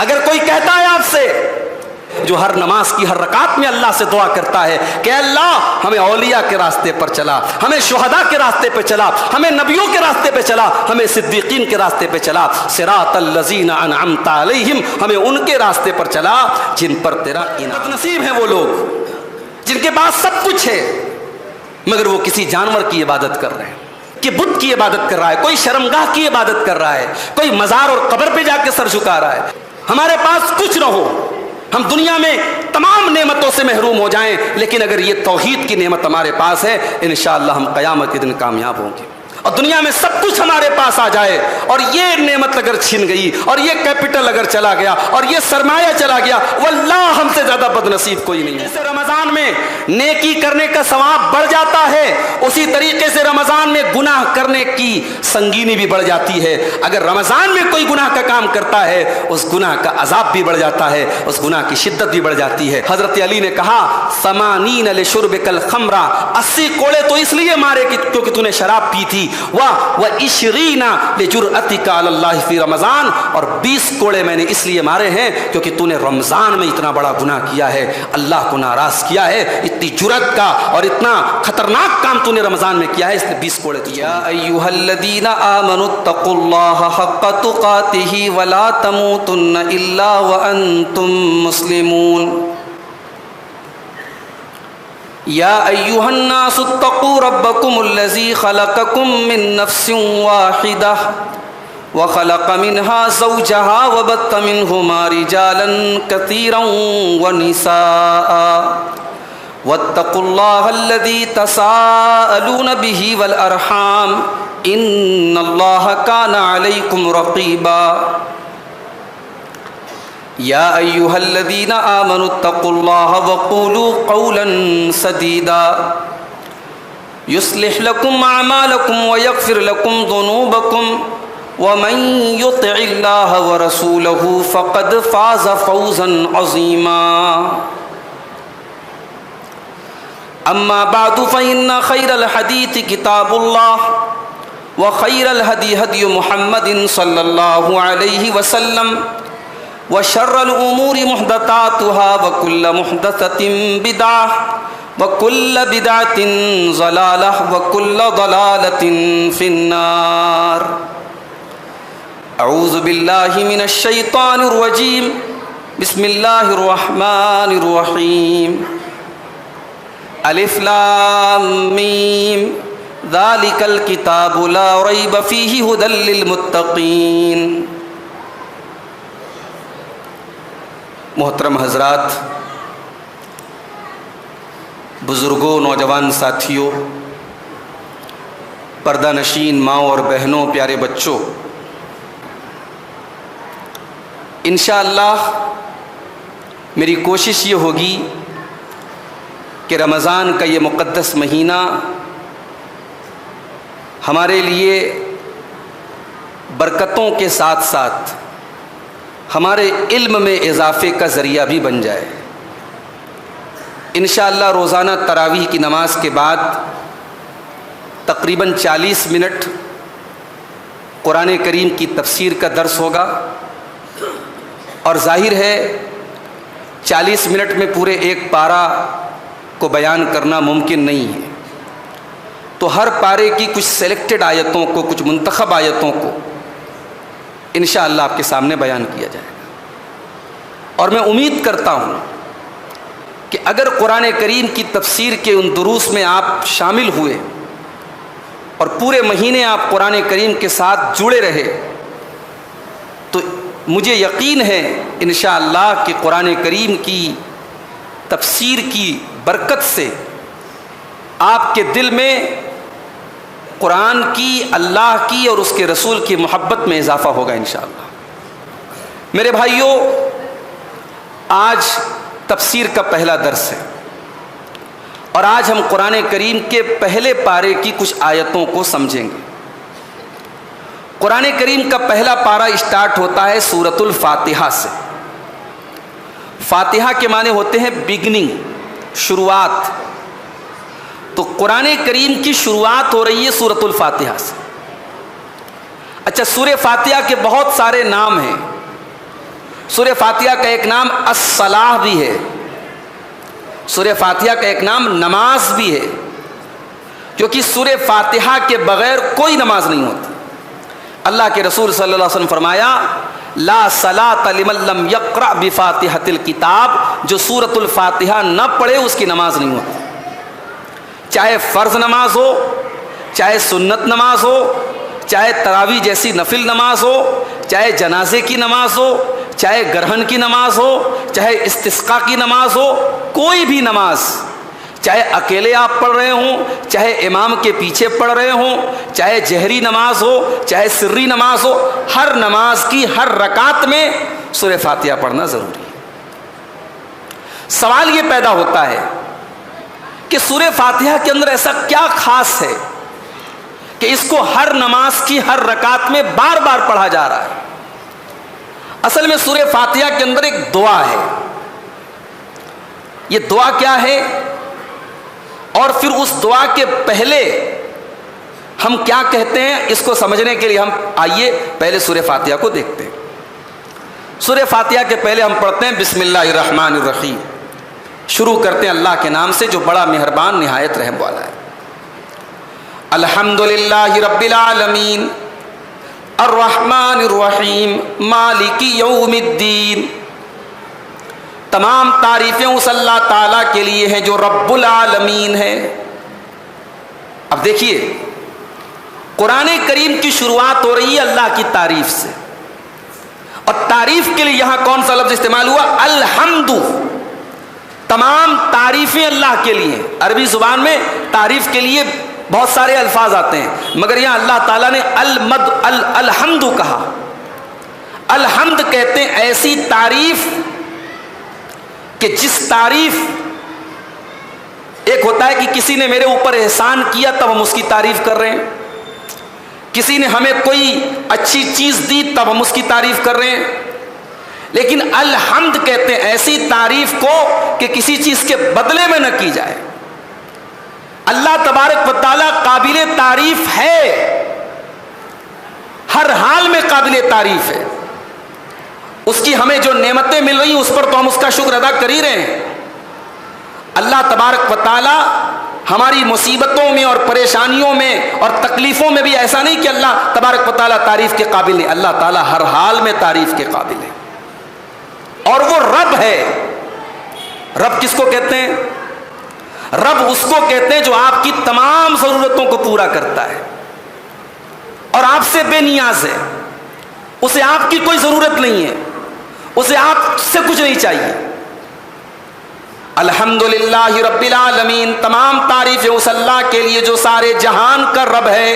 اگر کوئی کہتا ہے آپ سے جو ہر نماز کی ہر رکعت میں اللہ سے دعا کرتا ہے کہ اللہ ہمیں اولیاء کے راستے پر چلا، ہمیں شہداء کے راستے پہ چلا، ہمیں نبیوں کے راستے پہ چلا، ہمیں صدیقین کے راستے پہ چلا، صراط الذین انعمت علیہم، ہمیں ان کے راستے پر چلا جن پر تیرا انعام۔ نصیب ہیں وہ لوگ جن کے پاس سب کچھ ہے مگر وہ کسی جانور کی عبادت کر رہے ہیں، کہ بت کی عبادت کر رہا ہے، کوئی شرمگاہ کی عبادت کر رہا ہے، کوئی مزار اور قبر پہ جا کے سر جھکا رہا ہے۔ ہمارے پاس کچھ نہ ہو، ہم دنیا میں تمام نعمتوں سے محروم ہو جائیں، لیکن اگر یہ توحید کی نعمت ہمارے پاس ہے انشاءاللہ ہم قیامت کے دن کامیاب ہوں گے۔ اور دنیا میں سب کچھ ہمارے پاس آ جائے اور یہ نعمت اگر چھن گئی اور یہ کیپٹل اگر چلا گیا اور یہ سرمایہ چلا گیا، واللہ ہم سے زیادہ بد نصیب کوئی نہیں ہے۔ جیسے رمضان میں نیکی کرنے کا ثواب بڑھ جاتا ہے، اسی طریقے سے رمضان میں گناہ کرنے کی سنگینی بھی بڑھ جاتی ہے۔ اگر رمضان میں کوئی گناہ کا کام کرتا ہے اس گناہ کا عذاب بھی بڑھ جاتا ہے، اس گناہ کی شدت بھی بڑھ جاتی ہے۔ حضرت علی نے کہا 80 لشربک الخمر، 80 کوڑے تو اس لیے مارے کیونکہ تو نے شراب پی تھی، و20 لجرأتک علی اللہ فی رمضان، اور 20 کوڑے میں نے اس لیے مارے ہیں کیونکہ تو نے رمضان میں اتنا بڑا گناہ کیا ہے، اللہ کو ناراض کیا ہے، اتنی جرأت کا اور اتنا خطرناک کام تو نے رمضان میں کیا ہے، اس نے 20 کوڑے تو۔ یا ایھا الذین آمنوا اتقوا اللہ حق تقاتہ ولا تموتن الا وانتم مسلمون۔ یا ایھا الناس اتقوا ربکم الذی خلقکم من نفس واحدہ وخلق منها زوجها وبث منهما رجالا كثيرا ونساء واتقوا الله الذي تساءلون به والأرحام إن الله كان عليكم رقيبا۔ یا ایھا الذین آمنوا اتقوا اللہ وقولوا قولا سدیدا یصلح لکم اعمالکم ویغفر لکم ذنوبکم ومن یطع اللہ ورسولہ فقد فاز فوزا عظیما۔ اما بعد فإن خیر الحدیث کتاب اللہ وخیر الہدی ہدی محمد صلی اللہ علیہ وسلم وشر الأمور محدثاتها وكل محدثة بدعة وكل بدعة ضلالة وكل ضلالة في النار۔ اعوذ باللہ من الشیطان الرجیم، بسم اللہ الرحمن الرحیم۔ الف لام میم ذالک الکتاب لا ریب فیہ ھدی للمتقین۔ محترم حضرات، بزرگوں، نوجوان ساتھیوں، پردہ نشین ماؤں اور بہنوں، پیارے بچوں، انشاءاللہ میری کوشش یہ ہوگی کہ رمضان کا یہ مقدس مہینہ ہمارے لیے برکتوں کے ساتھ ساتھ ہمارے علم میں اضافے کا ذریعہ بھی بن جائے۔ انشاءاللہ روزانہ تراویح کی نماز کے بعد تقریباً 40 منٹ قرآن کریم کی تفسیر کا درس ہوگا، اور ظاہر ہے 40 منٹ میں پورے ایک پارہ کو بیان کرنا ممکن نہیں ہے، تو ہر پارے کی کچھ سلیکٹڈ آیتوں کو، کچھ منتخب آیتوں کو انشاءاللہ آپ کے سامنے بیان کیا جائے گا۔ اور میں امید کرتا ہوں کہ اگر قرآن کریم کی تفسیر کے ان دروس میں آپ شامل ہوئے اور پورے مہینے آپ قرآن کریم کے ساتھ جڑے رہے تو مجھے یقین ہے انشاءاللہ کہ قرآن کریم کی تفسیر کی برکت سے آپ کے دل میں قرآن کی، اللہ کی اور اس کے رسول کی محبت میں اضافہ ہوگا انشاءاللہ۔ میرے بھائیوں، آج تفسیر کا پہلا درس ہے اور آج ہم قرآن کریم کے پہلے پارے کی کچھ آیتوں کو سمجھیں گے۔ قرآن کریم کا پہلا پارہ اسٹارٹ ہوتا ہے سورۃ الفاتحہ سے۔ فاتحہ کے معنی ہوتے ہیں بگننگ، شروعات، تو قرآن کریم کی شروعات ہو رہی ہے سورۃ الفاتحہ سے۔ اچھا، سورہ فاتحہ کے بہت سارے نام ہیں۔ سورہ فاتحہ کا ایک نام الصلاح بھی ہے، سورہ فاتحہ کا ایک نام نماز بھی ہے، کیونکہ سورہ فاتحہ کے بغیر کوئی نماز نہیں ہوتی۔ اللہ کے رسول صلی اللہ علیہ وسلم فرمایا لا صلاۃ لمن لم یقرأ بفاتحۃ الکتاب، جو سورۃ الفاتحہ نہ پڑھے اس کی نماز نہیں ہوتی، چاہے فرض نماز ہو، چاہے سنت نماز ہو، چاہے تراویح جیسی نفل نماز ہو، چاہے جنازے کی نماز ہو، چاہے گرہن کی نماز ہو، چاہے استسقاء کی نماز ہو، کوئی بھی نماز، چاہے اکیلے آپ پڑھ رہے ہوں، چاہے امام کے پیچھے پڑھ رہے ہوں، چاہے جہری نماز ہو، چاہے سری نماز ہو، ہر نماز کی ہر رکعت میں سورہ فاتحہ پڑھنا ضروری ہے۔ سوال یہ پیدا ہوتا ہے کہ سورہ فاتحہ کے اندر ایسا کیا خاص ہے کہ اس کو ہر نماز کی ہر رکعت میں بار بار پڑھا جا رہا ہے؟ اصل میں سورہ فاتحہ کے اندر ایک دعا ہے۔ یہ دعا کیا ہے اور پھر اس دعا کے پہلے ہم کیا کہتے ہیں، اس کو سمجھنے کے لیے ہم آئیے پہلے سورہ فاتحہ کو دیکھتے ہیں۔ سورہ فاتحہ کے پہلے ہم پڑھتے ہیں بسم اللہ الرحمن الرحیم، شروع کرتے ہیں اللہ کے نام سے جو بڑا مہربان نہایت رحم والا ہے۔ الحمدللہ رب العالمین الرحمن الرحیم مالک یوم الدین، تمام تعریفیں اس اللہ تعالیٰ کے لیے ہیں جو رب العالمین ہے۔ اب دیکھیے قرآن کریم کی شروعات ہو رہی ہے اللہ کی تعریف سے، اور تعریف کے لیے یہاں کون سا لفظ استعمال ہوا؟ الحمد۔ تمام تعریفیں اللہ کے لیے۔ عربی زبان میں تعریف کے لیے بہت سارے الفاظ آتے ہیں، مگر یہاں اللہ تعالیٰ نے الحمد کہا۔ الحمد کہتے ہیں ایسی تعریف کہ جس تعریف، ایک ہوتا ہے کہ کسی نے میرے اوپر احسان کیا تب ہم اس کی تعریف کر رہے ہیں، کسی نے ہمیں کوئی اچھی چیز دی تب ہم اس کی تعریف کر رہے ہیں، لیکن الحمد کہتے ہیں ایسی تعریف کو کہ کسی چیز کے بدلے میں نہ کی جائے۔ اللہ تبارک و تعالیٰ قابل تعریف ہے، ہر حال میں قابل تعریف ہے۔ اس کی ہمیں جو نعمتیں مل رہی ہیں اس پر تو ہم اس کا شکر ادا کر ہی رہے ہیں۔ اللہ تبارک و تعالیٰ ہماری مصیبتوں میں اور پریشانیوں میں اور تکلیفوں میں بھی ایسا نہیں کہ اللہ تبارک و تعالیٰ تعریف کے قابل نہیں، اللہ تعالیٰ ہر حال میں تعریف کے قابل ہے، اور وہ رب ہے۔ رب کس کو کہتے ہیں؟ رب اس کو کہتے ہیں جو آپ کی تمام ضرورتوں کو پورا کرتا ہے اور آپ سے بے نیاز ہے، اسے آپ کی کوئی ضرورت نہیں ہے، اسے آپ سے کچھ نہیں چاہیے۔ الحمدللہ رب العالمین، تمام تعریفیں اس اللہ کے لیے جو سارے جہان کا رب ہے۔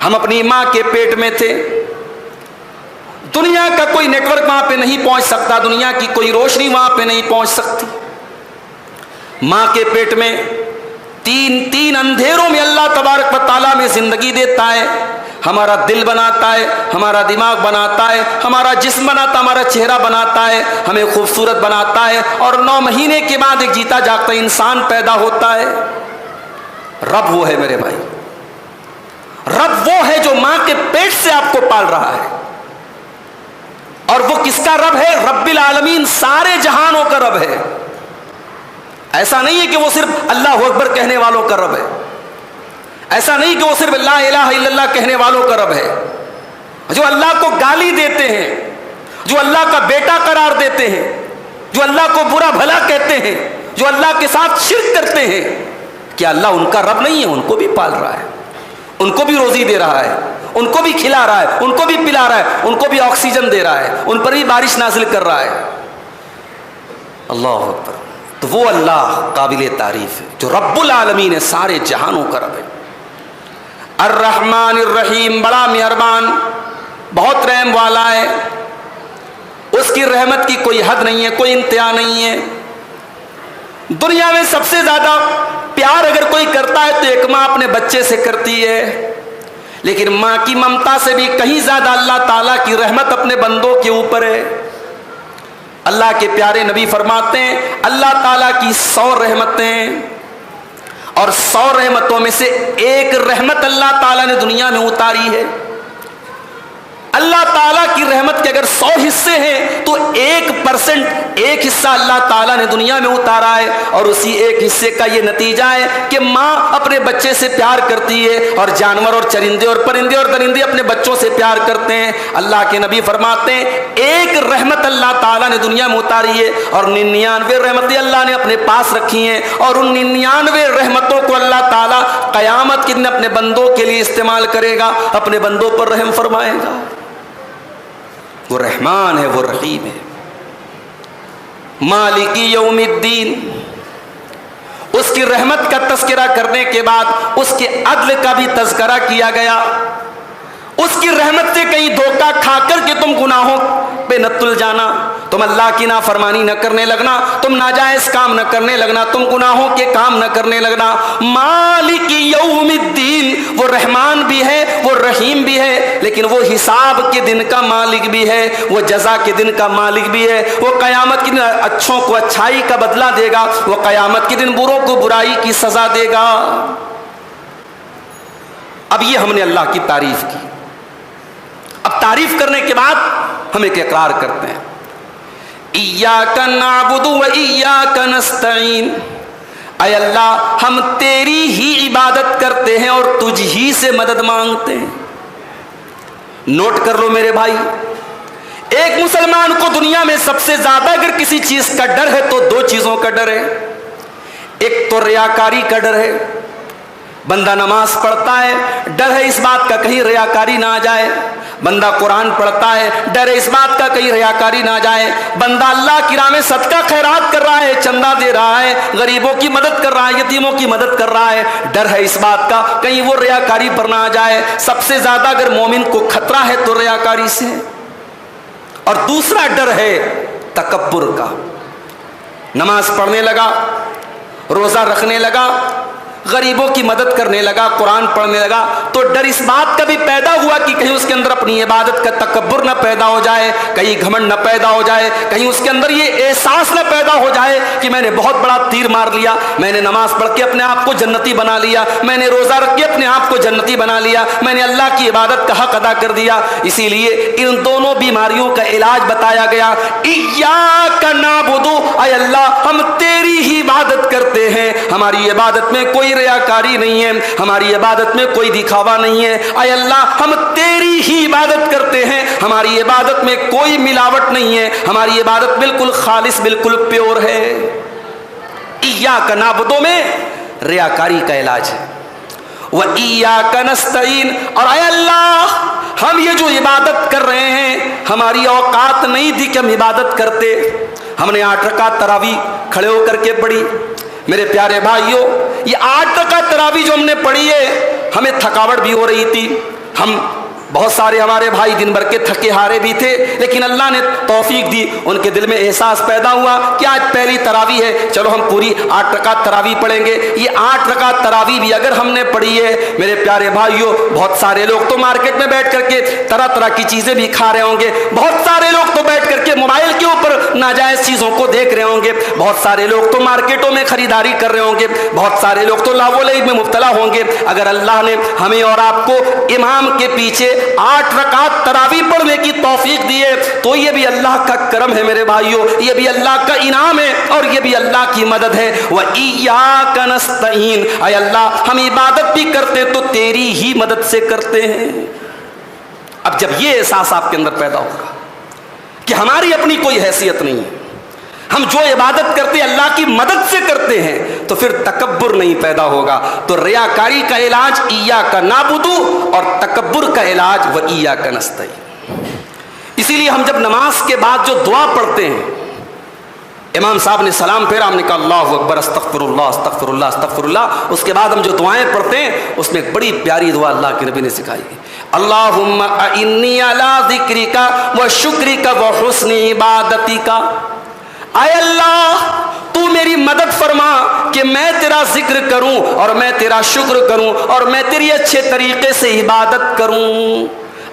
ہم اپنی ماں کے پیٹ میں تھے، دنیا کا کوئی نیٹ ورک وہاں پہ نہیں پہنچ سکتا، دنیا کی کوئی روشنی وہاں پہ نہیں پہنچ سکتی۔ ماں کے پیٹ میں تین اندھیروں میں اللہ تبارک و تعالیٰ میں زندگی دیتا ہے، ہمارا دل بناتا ہے، ہمارا دماغ بناتا ہے، ہمارا جسم بناتا ہے، ہمارا چہرہ بناتا ہے، ہمیں خوبصورت بناتا ہے، اور 9 مہینے کے بعد ایک جیتا جاگتا انسان پیدا ہوتا ہے۔ رب وہ ہے میرے بھائی، رب وہ ہے جو ماں کے پیٹ سے آپ کو پال رہا ہے، اور وہ کس کا رب ہے؟ رب العالمین، سارے جہانوں کا رب ہے۔ ایسا نہیں ہے کہ وہ صرف اللہ اکبر کہنے والوں کا رب ہے، ایسا نہیں کہ وہ صرف لا الہ الا اللہ کہنے والوں کا رب ہے، جو اللہ کو گالی دیتے ہیں، جو اللہ کا بیٹا قرار دیتے ہیں، جو اللہ کو برا بھلا کہتے ہیں، جو اللہ کے ساتھ شرک کرتے ہیں، کیا اللہ ان کا رب نہیں ہے؟ ان کو بھی پال رہا ہے، ان کو بھی روزی دے رہا ہے، ان کو بھی کھلا رہا ہے، ان کو بھی پلا رہا ہے، ان کو بھی آکسیجن دے رہا ہے، ان پر بھی بارش نازل کر رہا ہے۔ اللہ اکبر۔ تو وہ اللہ قابل تعریف ہے جو رب العالمین ہے، سارے جہانوں کا رب ہے۔ الرحمن الرحیم، بڑا مہربان، بہت رحم والا ہے، اس کی رحمت کی کوئی حد نہیں ہے، کوئی انتہا نہیں ہے۔ دنیا میں سب سے زیادہ پیار اگر کوئی کرتا ہے تو ایک ماں اپنے بچے سے کرتی ہے، لیکن ماں کی ممتا سے بھی کہیں زیادہ اللہ تعالیٰ کی رحمت اپنے بندوں کے اوپر ہے۔ اللہ کے پیارے نبی فرماتے ہیں اللہ تعالیٰ کی 100 رحمتیں، اور 100 رحمتوں میں سے ایک رحمت اللہ تعالیٰ نے دنیا میں اتاری ہے۔ اللہ تعالیٰ کی رحمت کے اگر 100 حصے ہیں تو 1% ایک حصہ اللہ تعالیٰ نے دنیا میں اتارا ہے، اور اسی ایک حصے کا یہ نتیجہ ہے کہ ماں اپنے بچے سے پیار کرتی ہے، اور جانور اور چرندے اور پرندے اور درندے اپنے بچوں سے پیار کرتے ہیں۔ اللہ کے نبی فرماتے ہیں ایک رحمت اللہ تعالیٰ نے دنیا میں اتاری ہے اور 99 رحمتیں اللہ نے اپنے پاس رکھی ہیں، اور ان 99 رحمتوں کو اللہ تعالیٰ قیامت کے دن اپنے بندوں کے لیے استعمال کرے گا، اپنے بندوں پر رحم فرمائے گا۔ وہ رحمان ہے، وہ رحیم ہے۔ مالکی یوم الدین، اس کی رحمت کا تذکرہ کرنے کے بعد اس کے عدل کا بھی تذکرہ کیا گیا۔ اس کی رحمت سے کہیں دھوکہ کھا کر کے تم گناہوں پہ نہ تل جانا، تم اللہ کی نافرمانی نہ کرنے لگنا، تم ناجائز کام نہ کرنے لگنا، تم گناہوں کے کام نہ کرنے لگنا۔ مالک یوم الدین، وہ رحمان بھی ہے، وہ رحیم بھی ہے، لیکن وہ حساب کے دن کا مالک بھی ہے، وہ جزا کے دن کا مالک بھی ہے۔ وہ قیامت کے دن اچھوں کو اچھائی کا بدلہ دے گا، وہ قیامت کے دن بروں کو برائی کی سزا دے گا۔ اب یہ ہم نے اللہ کی تعریف کی۔ اب تعریف کرنے کے بعد ہم ایک اقرار کرتے ہیں، ایاک نعبد و ایاک نستعین، اے اللہ ہم تیری ہی عبادت کرتے ہیں اور تجھ ہی سے مدد مانگتے ہیں۔ نوٹ کر لو میرے بھائی، ایک مسلمان کو دنیا میں سب سے زیادہ اگر کسی چیز کا ڈر ہے تو 2 چیزوں کا ڈر ہے۔ ایک تو ریاکاری کا ڈر ہے، بندہ نماز پڑھتا ہے، ڈر ہے اس بات کا کہیں ریاکاری نہ آ جائے۔ بندہ قرآن پڑھتا ہے، ڈر ہے اس بات کا کہیں ریاکاری نہ آ جائے۔ بندہ اللہ کی راہ میں صدقہ خیرات کر رہا ہے، چندہ دے رہا ہے، غریبوں کی مدد کر رہا ہے، یتیموں کی مدد کر رہا ہے، ڈر ہے اس بات کا کہیں وہ ریاکاری پر نہ آ جائے۔ سب سے زیادہ اگر مومن کو خطرہ ہے تو ریاکاری سے۔ اور دوسرا ڈر ہے تکبر کا۔ نماز پڑھنے لگا، روزہ رکھنے لگا، غریبوں کی مدد کرنے لگا، قرآن پڑھنے لگا، تو ڈر اس بات کا بھی پیدا ہوا کہ کہیں اس کے اندر اپنی عبادت کا تکبر نہ پیدا ہو جائے، کہیں گھمنڈ نہ پیدا ہو جائے، کہیں اس کے اندر یہ احساس نہ پیدا ہو جائے کہ میں نے بہت بڑا تیر مار لیا، میں نے نماز پڑھ کے اپنے آپ کو جنتی بنا لیا، میں نے روزہ رکھ کے اپنے آپ کو جنتی بنا لیا، میں نے اللہ کی عبادت کا حق ادا کر دیا۔ اسی لیے ان دونوں بیماریوں کا علاج بتایا گیا۔ ایاک نعبد، اے اللہ ہم تیری ہی عبادت کرتے ہیں، ہماری عبادت میں کوئی ریاکاری نہیں ہے، ہماری عبادت میں کوئی دکھاوا نہیں ہے۔ اے اللہ ہم تیری ہی عبادت کرتے ہیں، ہماری عبادت میں کوئی ملاوٹ نہیں ہے، ہماری عبادت بالکل خالص، بالکل پیور ہے۔ ایاک نعبد میں ریاکاری کا علاج ہے، وَإِيَّاكَ نَسْتَعِينُ، اور اے اللہ ہم یہ جو عبادت کر رہے ہیں ہماری اوقات نہیں تھی کہ ہم عبادت کرتے۔ ہم نے 8 رکعت تراویح کھڑے ہو کر کے پڑھی۔ میرے پیارے بھائیوں، یہ 8 رکعت تراویح جو ہم نے پڑھی ہے ہمیں تھکاوٹ بھی ہو رہی تھی، ہم بہت سارے ہمارے بھائی دن بھر کے تھکے ہارے بھی تھے، لیکن اللہ نے توفیق دی، ان کے دل میں احساس پیدا ہوا کہ آج پہلی تراویح ہے، چلو ہم پوری 8 رکعت تراویح پڑھیں گے۔ یہ 8 رکعت تراویح بھی اگر ہم نے پڑھی ہے میرے پیارے بھائیوں، بہت سارے لوگ تو مارکیٹ میں بیٹھ کر کے طرح طرح کی چیزیں بھی کھا رہے ہوں گے، بہت سارے لوگ تو بیٹھ کر کے موبائل کے اوپر ناجائز چیزوں کو دیکھ رہے ہوں گے، بہت سارے لوگ تو مارکیٹوں میں خریداری کر رہے ہوں گے، بہت سارے لوگ تو لاو لعب میں مبتلا ہوں گے۔ اگر اللہ نے ہمیں اور آپ کو امام کے پیچھے 8 رکعت تراویح پڑھنے کی توفیق دی ہے تو یہ بھی اللہ کا کرم ہے میرے بھائیوں، یہ بھی اللہ کا انعام ہے اور یہ بھی اللہ کی مدد ہے۔ وَإِيَّاكَ نَسْتَعِينُ، اے اللہ ہم عبادت بھی کرتے تو تیری ہی مدد سے کرتے ہیں۔ اب جب یہ احساس آپ کے اندر پیدا ہوگا کہ ہماری اپنی کوئی حیثیت نہیں ہے، ہم جو عبادت کرتے اللہ کی مدد سے کرتے ہیں، تو پھر تکبر نہیں پیدا ہوگا۔ تو ریاکاری کا علاج ایاک نعبد اور تکبر کا علاج وایاک نستعین۔ اسی لیے ہم جب نماز کے بعد جو دعا پڑھتے ہیں، امام صاحب نے سلام پھیرا، ہم نے کہا اللہ اکبر، استغفر اللہ استغفر اللہ استغفر اللہ، اس کے بعد ہم جو دعائیں پڑھتے ہیں اس میں ایک بڑی پیاری دعا اللہ کے نبی نے سکھائی ہے، اللہم اعنی علی ذکرک و شکرک و حسن عبادتک، اے اللہ تو میری مدد فرما کہ میں تیرا ذکر کروں اور میں تیرا شکر کروں اور میں تیری اچھے طریقے سے عبادت کروں۔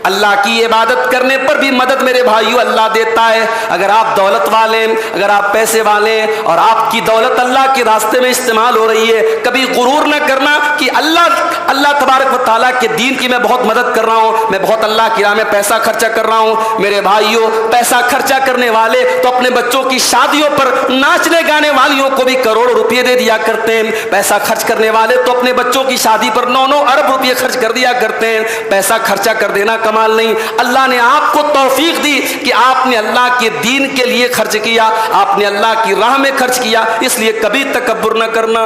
اللہ کی عبادت کرنے پر بھی مدد میرے بھائیو اللہ دیتا ہے۔ اگر آپ دولت والے، اگر آپ پیسے والے اور آپ کی دولت اللہ کے راستے میں استعمال ہو رہی ہے، کبھی غرور نہ کرنا کہ اللہ تبارک و تعالیٰ کے دین کی میں بہت مدد کر رہا ہوں، میں بہت اللہ کی راہ میں پیسہ خرچہ کر رہا ہوں۔ میرے بھائیو، پیسہ خرچہ کرنے والے تو اپنے بچوں کی شادیوں پر ناچنے گانے والیوں کو بھی کروڑوں روپے دے دیا کرتے ہیں۔ پیسہ خرچ کرنے والے تو اپنے بچوں کی شادی پر 9 ارب روپے خرچ کر دیا کرتے ہیں۔ پیسہ خرچہ کر دینا کمال نہیں، اللہ نے آپ کو توفیق دی کہ آپ نے اللہ کے دین کے لیے خرچ کیا، آپ نے اللہ کی راہ میں خرچ کیا، اس لیے کبھی تکبر نہ کرنا۔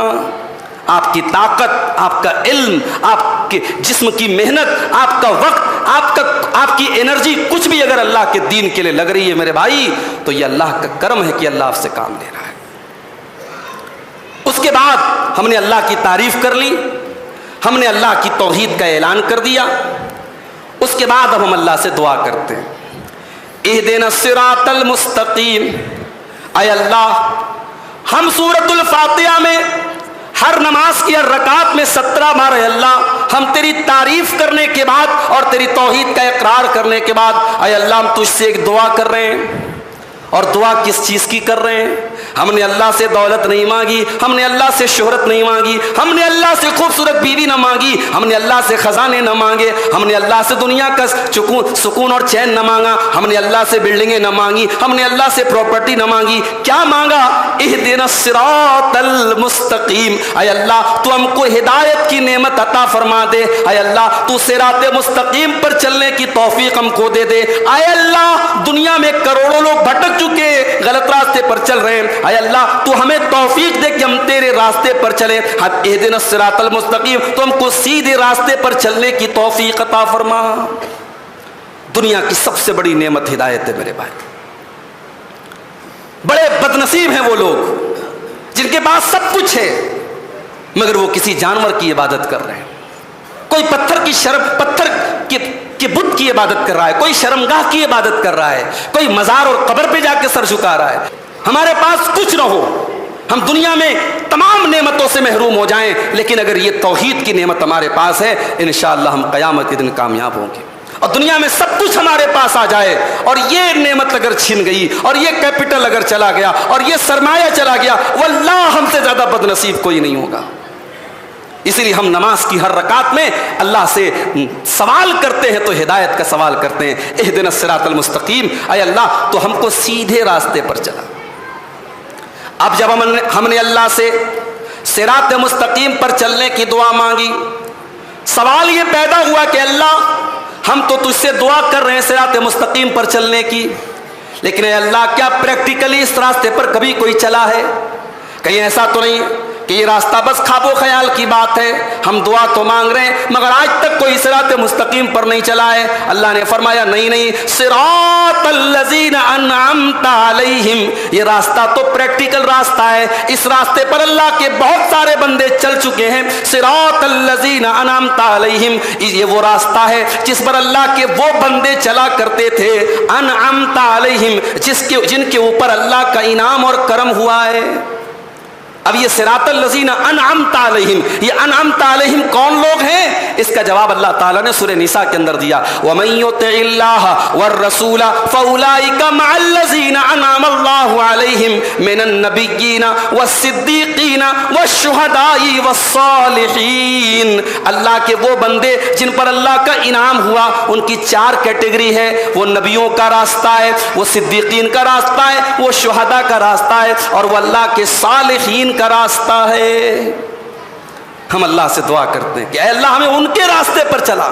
آپ کی طاقت، آپ کا علم، آپ کے جسم کی محنت، آپ کا وقت، آپ کی انرجی، کچھ بھی اگر اللہ کے دین کے لیے لگ رہی ہے میرے بھائی، تو یہ اللہ کا کرم ہے کہ اللہ آپ سے کام لے رہا ہے۔ اس کے بعد ہم نے اللہ کی تعریف کر لی، ہم نے اللہ کی توحید کا اعلان کر دیا، اس کے بعد اب ہم اللہ سے دعا کرتے ہیں، اہدنا الصراط المستقیم۔ اے اللہ، ہم سورۃ الفاتحہ میں ہر نماز کی ہر رکعت میں 17 بار اے اللہ ہم تیری تعریف کرنے کے بعد اور تیری توحید کا اقرار کرنے کے بعد اے اللہ ہم تجھ سے ایک دعا کر رہے ہیں۔ اور دعا کس چیز کی کر رہے ہیں؟ ہم نے اللہ سے دولت نہیں مانگی، ہم نے اللہ سے شہرت نہیں مانگی، ہم نے اللہ سے خوبصورت بیوی نہ مانگی، ہم نے اللہ سے خزانے نہ مانگے، ہم نے اللہ سے دنیا کا سکون اور چین نہ مانگا، ہم نے اللہ سے بلڈنگیں نہ مانگی، ہم نے اللہ سے پراپرٹی نہ مانگی۔ کیا مانگا؟ اہدنا الصراط المستقیم۔ اے اللہ تو ہم کو ہدایت کی نعمت عطا فرما دے، اے اللہ تو صراط مستقیم پر چلنے کی توفیق ہم کو دے دے۔ اے اللہ دنیا میں کروڑوں لوگ بھٹک چکے، غلط راستے پر چل رہے ہیں، اے اللہ تو ہمیں توفیق دے کہ ہم تیرے راستے پر چلیں۔ اہدنا الصراط المستقیم، تو ہم کو سیدھے راستے پر چلنے کی توفیق عطا فرما۔ دنیا کی سب سے بڑی نعمت ہدایت ہے میرے بھائی۔ بڑے بد نصیب ہیں وہ لوگ جن کے پاس سب کچھ ہے مگر وہ کسی جانور کی عبادت کر رہے ہیں، کوئی پتھر کے بت کی عبادت کر رہا ہے، کوئی شرمگاہ کی عبادت کر رہا ہے، کوئی مزار اور قبر پہ جا کے سر جھکا رہا ہے۔ ہمارے پاس کچھ نہ ہو، ہم دنیا میں تمام نعمتوں سے محروم ہو جائیں، لیکن اگر یہ توحید کی نعمت ہمارے پاس ہے انشاءاللہ ہم قیامت کے دن کامیاب ہوں گے۔ اور دنیا میں سب کچھ ہمارے پاس آ جائے اور یہ نعمت اگر چھن گئی اور یہ کیپٹل اگر چلا گیا اور یہ سرمایہ چلا گیا، واللہ ہم سے زیادہ بد نصیب کوئی نہیں ہوگا۔ اسی لیے ہم نماز کی ہر رکعت میں اللہ سے سوال کرتے ہیں تو ہدایت کا سوال کرتے ہیں، اہدنا الصراط المستقیم، اے اللہ تو ہم کو سیدھے راستے پر چلا۔ اب جب ہم نے اللہ سے صراط مستقیم پر چلنے کی دعا مانگی، سوال یہ پیدا ہوا کہ اللہ ہم تو تجھ سے دعا کر رہے ہیں صراط مستقیم پر چلنے کی، لیکن اے اللہ کیا پریکٹیکلی اس راستے پر کبھی کوئی چلا ہے؟ کہیں ایسا تو نہیں کہ یہ راستہ بس خواب و خیال کی بات ہے، ہم دعا تو مانگ رہے ہیں مگر آج تک کوئی صراط مستقیم پر نہیں چلا ہے؟ اللہ نے فرمایا نہیں، صراط الذین انعمت علیہم، یہ راستہ تو پریکٹیکل راستہ ہے، اس راستے پر اللہ کے بہت سارے بندے چل چکے ہیں۔ صراط الذین انعمت علیہم، یہ وہ راستہ ہے جس پر اللہ کے وہ بندے چلا کرتے تھے، انعمت علیہم، جن کے اوپر اللہ کا انعام اور کرم ہوا ہے۔ اب یہ صراط الذین انعمت علیہم، یہ انعمت علیہم کون لوگ ہیں؟ اس کا جواب اللہ تعالیٰ نے سورہ نساء کے اندر دیا، وَمَن يُطِعِ اللَّهَ وَالرَّسُولَ فَأُولَٰئِكَ مَعَ الَّذِينَ أَنْعَمَ اللَّهُ عَلَيْهِم مِّنَ النَّبِيِّينَ وَالصِّدِّيقِينَ وَالشُّهَدَاءِ وَالصَّالِحِينَ، اللہ کے وہ بندے جن پر اللہ کا انعام ہوا، ان کی 4 کیٹیگری ہے، وہ نبیوں کا راستہ ہے، وہ صدیقین کا راستہ ہے، وہ شہداء کا راستہ ہے، اور وہ اللہ کے صالحین کا راستہ ہے۔ ہم اللہ سے دعا کرتے ہیں کہ اے اللہ ہمیں ان کے راستے پر چلا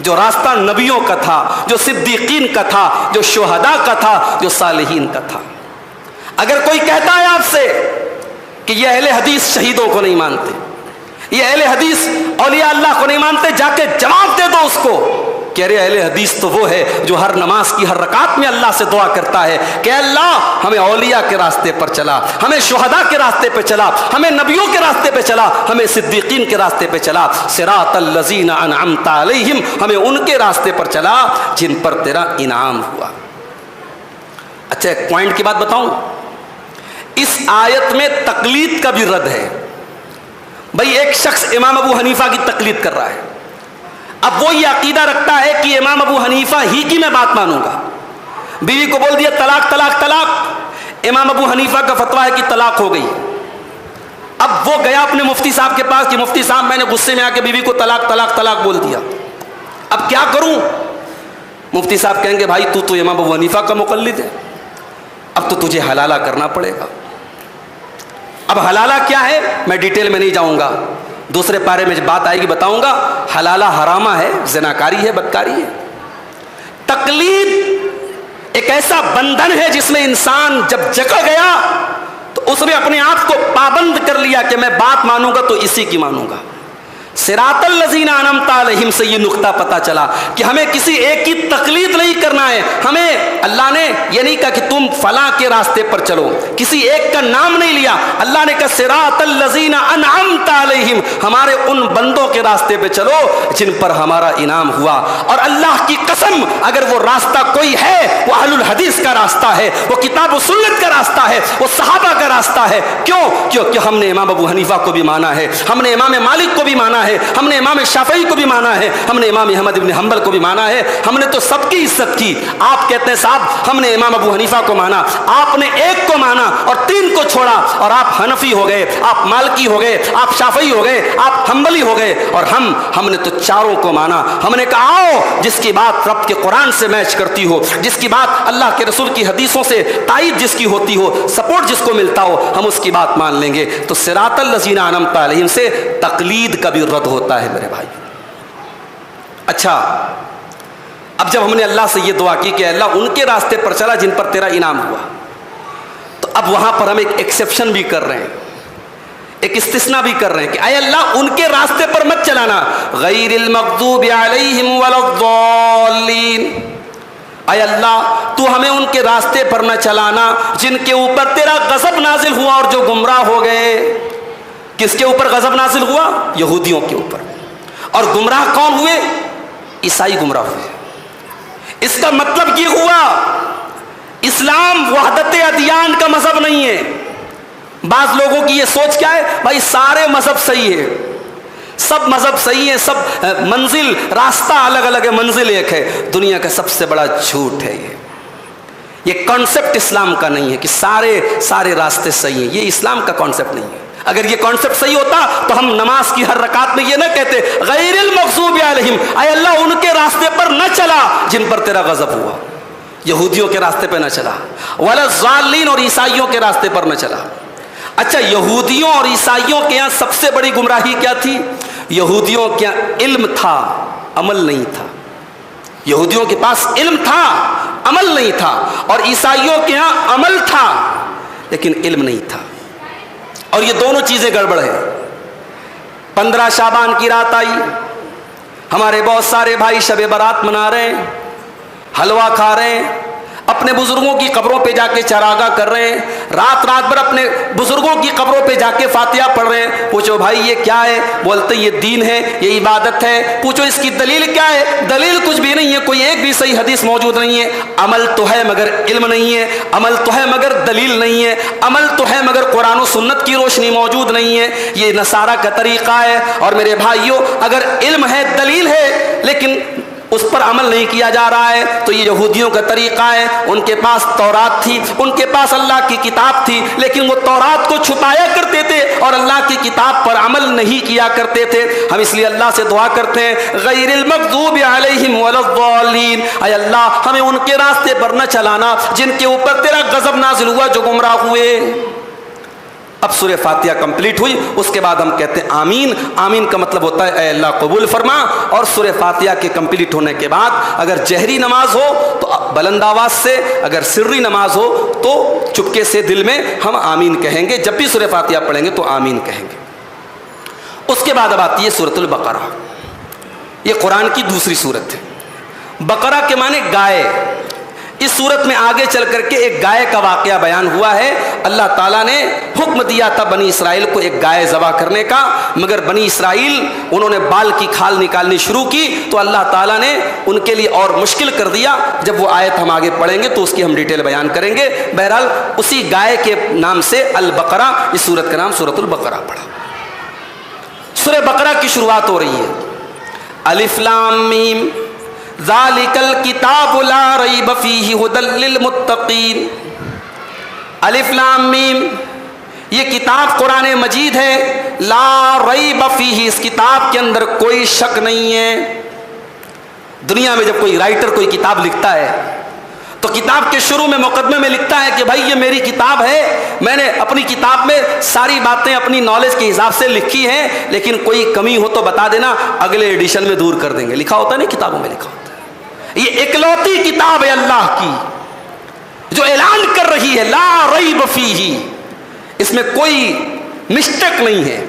جو راستہ نبیوں کا تھا، جو صدیقین کا تھا، جو شہداء کا تھا، جو صالحین کا تھا۔ اگر کوئی کہتا ہے آپ سے کہ یہ اہل حدیث شہیدوں کو نہیں مانتے، یہ اہل حدیث اولیاء اللہ کو نہیں مانتے، جا کے جواب دے دو اس کو کہ ارے اہل حدیث تو وہ ہے جو ہر نماز کی ہر رکعت میں اللہ سے دعا کرتا ہے کہ اللہ ہمیں اولیاء کے راستے پر چلا، ہمیں شہداء کے راستے پہ چلا، ہمیں نبیوں کے راستے پہ چلا، ہمیں صدیقین کے راستے پہ چلا، صراط الذین انعمت علیہم، ہمیں ان کے راستے پر چلا جن پر تیرا انعام ہوا۔ اچھا ایک پوائنٹ کی بات بتاؤں، اس آیت میں تقلید کا بھی رد ہے۔ بھئی ایک شخص امام ابو حنیفہ کی تقلید کر رہا ہے، اب وہ یہ عقیدہ رکھتا ہے کہ امام ابو حنیفہ ہی کی میں بات مانوں گا. بیوی کو بول دیا طلاق طلاق طلاق، امام ابو حنیفہ کا فتویٰ ہے کہ طلاق ہو گئی. اب وہ گیا اپنے مفتی صاحب کے پاس کہ مفتی صاحب میں نے غصے میں آ کے بیوی کو طلاق طلاق طلاق بول دیا، اب کیا کروں؟ مفتی صاحب کہیں گے بھائی تو امام ابو حنیفہ کا مقلد ہے، اب تو تجھے حلالہ کرنا پڑے گا. اب حلالہ کیا ہے میں ڈیٹیل میں نہیں جاؤں گا، دوسرے پارے میں جب بات آئے گی بتاؤں گا. حلالہ حرامہ ہے، زناکاری ہے، بدکاری ہے. تقلید ایک ایسا بندھن ہے جس میں انسان جب جکڑ گیا تو اس نے اپنے آپ کو پابند کر لیا کہ میں بات مانوں گا تو اسی کی مانوں گا. صراط الذین انعمت علیہم سے یہ نقطہ پتہ چلا کہ ہمیں کسی ایک کی تقلید نہیں کرنا ہے. ہمیں اللہ نے یہ نہیں کہا کہ تم فلاں کے راستے پر چلو، کسی ایک کا نام نہیں لیا. اللہ نے کہا صراط الذین انعمت علیہم، ہمارے ان بندوں کے راستے پہ چلو جن پر ہمارا انعام ہوا. اور اللہ کی قسم اگر وہ راستہ کوئی ہے وہ اہل الحدیث کا راستہ ہے، وہ کتاب و سنت کا راستہ ہے، وہ صحابہ کا راستہ ہے. کیوں؟ کیونکہ ہم نے امام ابو حنیفہ کو بھی مانا ہے، ہم نے امام مالک کو بھی مانا ہے، ہم نے امام شافعی کو بھی مانا ہے، ہم نے امام احمد بن حنبل کو بھی مانا ہے. ہم نے تو سب کی عزت کی. آپ کہتے ہیں صاحب ہم نے امام ابو حنیفہ کو مانا، آپ نے ایک کو مانا اور تین کو چھوڑا، اور آپ حنفی ہو گئے، آپ مالکی ہو گئے، آپ شافعی ہو گئے، آپ حنبلی ہو گئے، اور ہم نے تو چاروں کو مانا. ہم نے کہا آؤ جس کی بات رب کے قرآن سے میچ کرتی ہو، جس کی بات اللہ کے رسول کی حدیثوں سے تائید جس کی ہوتی ہو، سپورٹ جس کو ملتا ہو، ہم اس کی بات مان لیں گے. تو صراط الذین انعمت علیہم سے تقلید کا بھی رد ہوتا ہے میرے بھائی. اچھا اب جب ہم نے اللہ سے یہ دعا کی کہ اللہ ان کے راستے پر چلا جن پر تیرا انعام ہوا، تو اب وہاں پر ہم ایک ایکسیپشن بھی کر رہے ہیں، ایک استثناء بھی کر رہے ہیں کہ اے اللہ ان کے راستے پر مت چلانا، غیر المغضوب علیہم ولا الضالین. اے اللہ تو ہمیں ان کے راستے پر نہ چلانا جن کے اوپر تیرا غضب نازل ہوا اور جو گمراہ ہو گئے. کس کے اوپر غضب نازل ہوا؟ یہودیوں کے اوپر. اور گمراہ کون ہوئے؟ عیسائی گمراہ ہوئے. اس کا مطلب یہ ہوا اسلام وحدت ادیان کا مذہب نہیں ہے. بعض لوگوں کی یہ سوچ کیا ہے، بھائی سارے مذہب صحیح ہے، سب مذہب صحیح ہے، سب منزل راستہ الگ الگ ہے، منزل ایک ہے. دنیا کا سب سے بڑا جھوٹ ہے یہ کانسیپٹ اسلام کا نہیں ہے کہ سارے راستے صحیح ہیں. یہ اسلام کا کانسیپٹ نہیں ہے. اگر یہ کانسیپٹ صحیح ہوتا تو ہم نماز کی ہر رکعت میں یہ نہ کہتے غیر المغضوب علیہم، اے اللہ ان کے راستے پر نہ چلا جن پر تیرا غضب ہوا. یہودیوں کے راستے پہ نہ چلا، ولا الضالین اور عیسائیوں کے راستے پر نہ چلا. اچھا یہودیوں اور عیسائیوں کے یہاں سب سے بڑی گمراہی کیا تھی؟ یہودیوں کے یہاں علم تھا، عمل نہیں تھا. یہودیوں کے پاس علم تھا، عمل نہیں تھا. اور عیسائیوں کے یہاں عمل تھا لیکن علم نہیں تھا. اور یہ دونوں چیزیں گڑبڑ ہے. 15 شعبان کی رات آئی، ہمارے بہت سارے بھائی شب برات منا رہے ہیں، حلوہ کھا رہے ہیں، اپنے بزرگوں کی قبروں پہ جا کے چراغاں کر رہے ہیں، رات بھر اپنے بزرگوں کی قبروں پہ جا کے فاتحہ پڑھ رہے ہیں. پوچھو بھائی یہ کیا ہے؟ بولتے یہ دین ہے، یہ عبادت ہے. پوچھو اس کی دلیل کیا ہے؟ دلیل کچھ بھی نہیں ہے، کوئی ایک بھی صحیح حدیث موجود نہیں ہے. عمل تو ہے مگر علم نہیں ہے، عمل تو ہے مگر دلیل نہیں ہے، عمل تو ہے مگر قرآن و سنت کی روشنی موجود نہیں ہے. یہ نصارہ کا طریقہ ہے. اور میرے بھائیوں اگر علم ہے، دلیل ہے، لیکن اس پر عمل نہیں کیا جا رہا ہے تو یہ یہودیوں کا طریقہ ہے. ان کے پاس تورات تھی، ان کے پاس اللہ کی کتاب تھی، لیکن وہ تورات کو چھپایا کرتے تھے اور اللہ کی کتاب پر عمل نہیں کیا کرتے تھے. ہم اس لیے اللہ سے دعا کرتے ہیں غیر المغضوب علیہم ولا الضالین، اے اللہ ہمیں ان کے راستے پر نہ چلانا جن کے اوپر تیرا غضب نازل ہوا، جو گمراہ ہوئے. اب سورہ فاتحہ کمپلیٹ ہوئی، اس کے بعد ہم کہتے ہیں آمین. آمین کا مطلب ہوتا ہے اے اللہ قبول فرما. اور سورہ فاتحہ کے کمپلیٹ ہونے کے بعد اگر جہری نماز ہو تو بلند آواز سے، اگر سری نماز ہو تو چپکے سے دل میں ہم آمین کہیں گے. جب بھی سورہ فاتحہ پڑھیں گے تو آمین کہیں گے. اس کے بعد اب آتی ہے سورۃ البقرہ. یہ قرآن کی دوسری سورت ہے. بقرہ کے معنی گائے. اس صورت میں آگے چل کر کے ایک گائے کا واقعہ بیان ہوا ہے. اللہ تعالیٰ نے حکم دیا تھا بنی اسرائیل کو ایک گائے ذبح کرنے کا، مگر بنی اسرائیل انہوں نے بال کی کھال نکالنی شروع کی تو اللہ تعالیٰ نے ان کے لیے اور مشکل کر دیا. جب وہ آیت ہم آگے پڑھیں گے تو اس کی ہم ڈیٹیل بیان کریں گے. بہرحال اسی گائے کے نام سے البقرہ، اس سورت کا نام سورۃ البقرہ پڑھا. سورہ بقرہ کی شروعات ہو رہی ہے. الف لام میم ذالک الکتاب لا ریب فیہ ھدی للمتقین. الف لام میم یہ کتاب قرآن مجید ہے. لا ریب فیہ اس کتاب کے اندر کوئی شک نہیں ہے. دنیا میں جب کوئی رائٹر کوئی کتاب لکھتا ہے تو کتاب کے شروع میں مقدمے میں لکھتا ہے کہ بھائی یہ میری کتاب ہے, میں نے اپنی کتاب میں ساری باتیں اپنی نالج کے حساب سے لکھی ہیں, لیکن کوئی کمی ہو تو بتا دینا, اگلے ایڈیشن میں دور کر دیں گے. لکھا ہوتا ہے نا کتابوں میں, لکھا ہوتا ہے. یہ اکلوتی کتاب ہے اللہ کی جو اعلان کر رہی ہے لا ریب فیہ, اس میں کوئی مسٹیک نہیں ہے,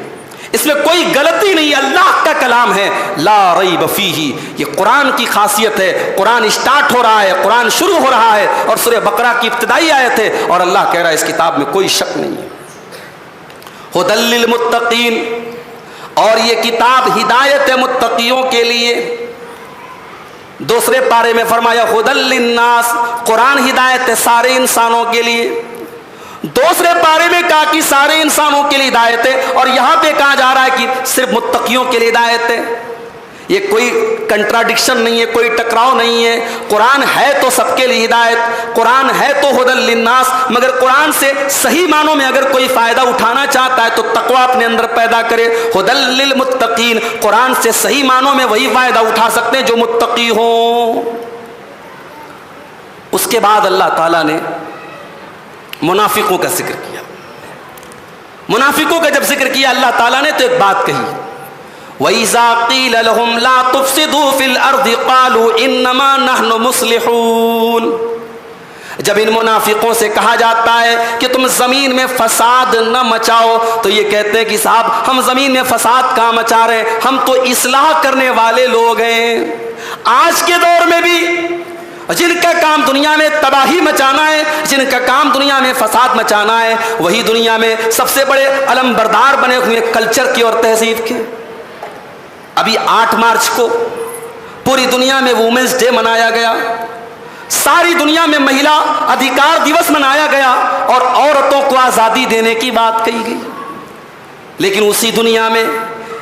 اس میں کوئی غلطی نہیں. اللہ کا کلام ہے لا ریب فیہ. یہ قرآن کی خاصیت ہے. قرآن اسٹارٹ ہو رہا ہے, قرآن شروع ہو رہا ہے, اور سورہ بقرہ کی ابتدائی آیت ہے, اور اللہ کہہ رہا ہے اس کتاب میں کوئی شک نہیں ہے. ھدی للمتقین, اور یہ کتاب ہدایت ہے متقیوں کے لیے. دوسرے پارے میں فرمایا ھدی للناس, قرآن ہدایت ہے سارے انسانوں کے لیے. دوسرے پارے میں کہا کہ سارے انسانوں کے لیے ہدایت ہے, اور یہاں پہ کہا جا رہا ہے کہ صرف متقیوں کے لیے ہدایت ہے. یہ کوئی کنٹراڈکشن نہیں ہے, کوئی ٹکراؤ نہیں ہے. قرآن ہے تو سب کے لیے ہدایت, قرآن ہے تو ھدی للناس, مگر قرآن سے صحیح معنوں میں اگر کوئی فائدہ اٹھانا چاہتا ہے تو تقویٰ اپنے اندر پیدا کرے. ھدی للمتقین, قرآن سے صحیح معنوں میں وہی فائدہ اٹھا سکتے ہیں جو متقی ہوں. اس کے بعد اللہ تعالیٰ نے منافقوں کا ذکر کیا. منافقوں کا جب ذکر کیا اللہ تعالیٰ نے تو ایک بات کہی, وَإِذَا قِيلَ لَهُمْ لَا تُفْسِدُوا فِي الْأَرْضِ قَالُوا إِنَّمَا نَحْنُ مُصْلِحُونَ. جب ان منافقوں سے کہا جاتا ہے کہ تم زمین میں فساد نہ مچاؤ تو یہ کہتے ہیں کہ صاحب ہم زمین میں فساد کہاں مچا رہے ہیں, ہم تو اصلاح کرنے والے لوگ ہیں. آج کے دور میں بھی جن کا کام دنیا میں تباہی مچانا ہے, جن کا کام دنیا میں فساد مچانا ہے, وہی دنیا میں سب سے بڑے علم بردار بنے ہوئے کلچر کے اور تہذیب کے. ابھی 8 مارچ کو پوری دنیا میں وومنس ڈے منایا گیا, ساری دنیا میں مہیلا ادھیکار دیوس منایا گیا, اور عورتوں کو آزادی دینے کی بات کہی گئی. لیکن اسی دنیا میں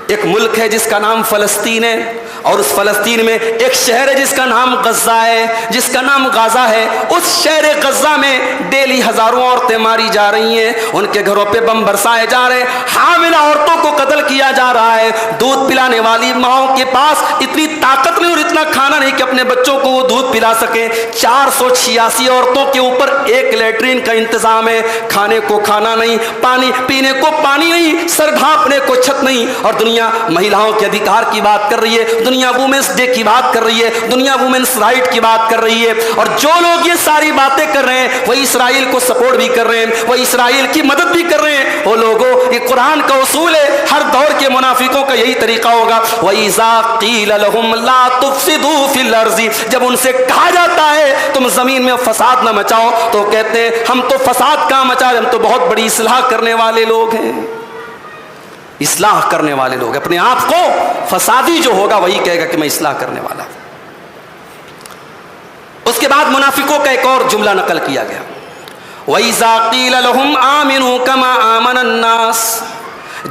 ایک ملک ہے جس کا نام فلسطین ہے, اور اس فلسطین میں ایک شہر ہے جس کا نام غزہ ہے, جس کا نام غازہ ہے. اس شہر غزہ میں ڈیلی ہزاروں عورتیں ماری جا رہی ہیں, ان کے گھروں پہ بم برسائے جا رہے ہیں, حاملہ عورتوں کو قتل کیا جا رہا ہے. دودھ پلانے والی ماؤں کے پاس اتنی طاقت نہیں اور اتنا کھانا نہیں کہ اپنے بچوں کو وہ دودھ پلا سکیں. 486 عورتوں کے اوپر ایک لیٹرین کا انتظام ہے, کھانے کو کھانا نہیں, پانی پینے کو پانی نہیں, سر ڈھانپنے کو چھت نہیں. اور دنیا مہیلاؤں کے ادھیکار کی بات کر رہی ہے, دنیا وومنس ڈے کی بات کر رہی ہے, دنیا وومنس رائٹ کی بات کر رہی ہے. اور جو لوگ یہ ساری باتیں کر رہے ہیں وہ اسرائیل کو سپورٹ بھی کر رہے ہیں, وہ اسرائیل کی مدد بھی کر رہے ہیں. وہ لوگوں, یہ قرآن کا اصول ہے, ہر دور کے منافقوں کا یہی طریقہ ہوگا. وَإِذَا قِيلَ لَهُمْ لَا تُفْسِدُوا فِي الْأَرْضِ, جب ان سے کہا جاتا ہے تم زمین میں فساد نہ مچاؤ تو کہتے ہیں ہم تو فساد کہاں مچا رہے, ہم تو بہت بڑی اصلاح کرنے والے لوگ ہیں. اصلاح کرنے والے لوگ, اپنے آپ کو فسادی جو ہوگا وہی کہے گا کہ میں اصلاح کرنے والا ہوں. اس کے بعد منافقوں کا ایک اور جملہ نقل کیا گیا, وَإِذَا قِيلَ لَهُمْ آمِنُوا كَمَا آمَنَ النَّاسِ,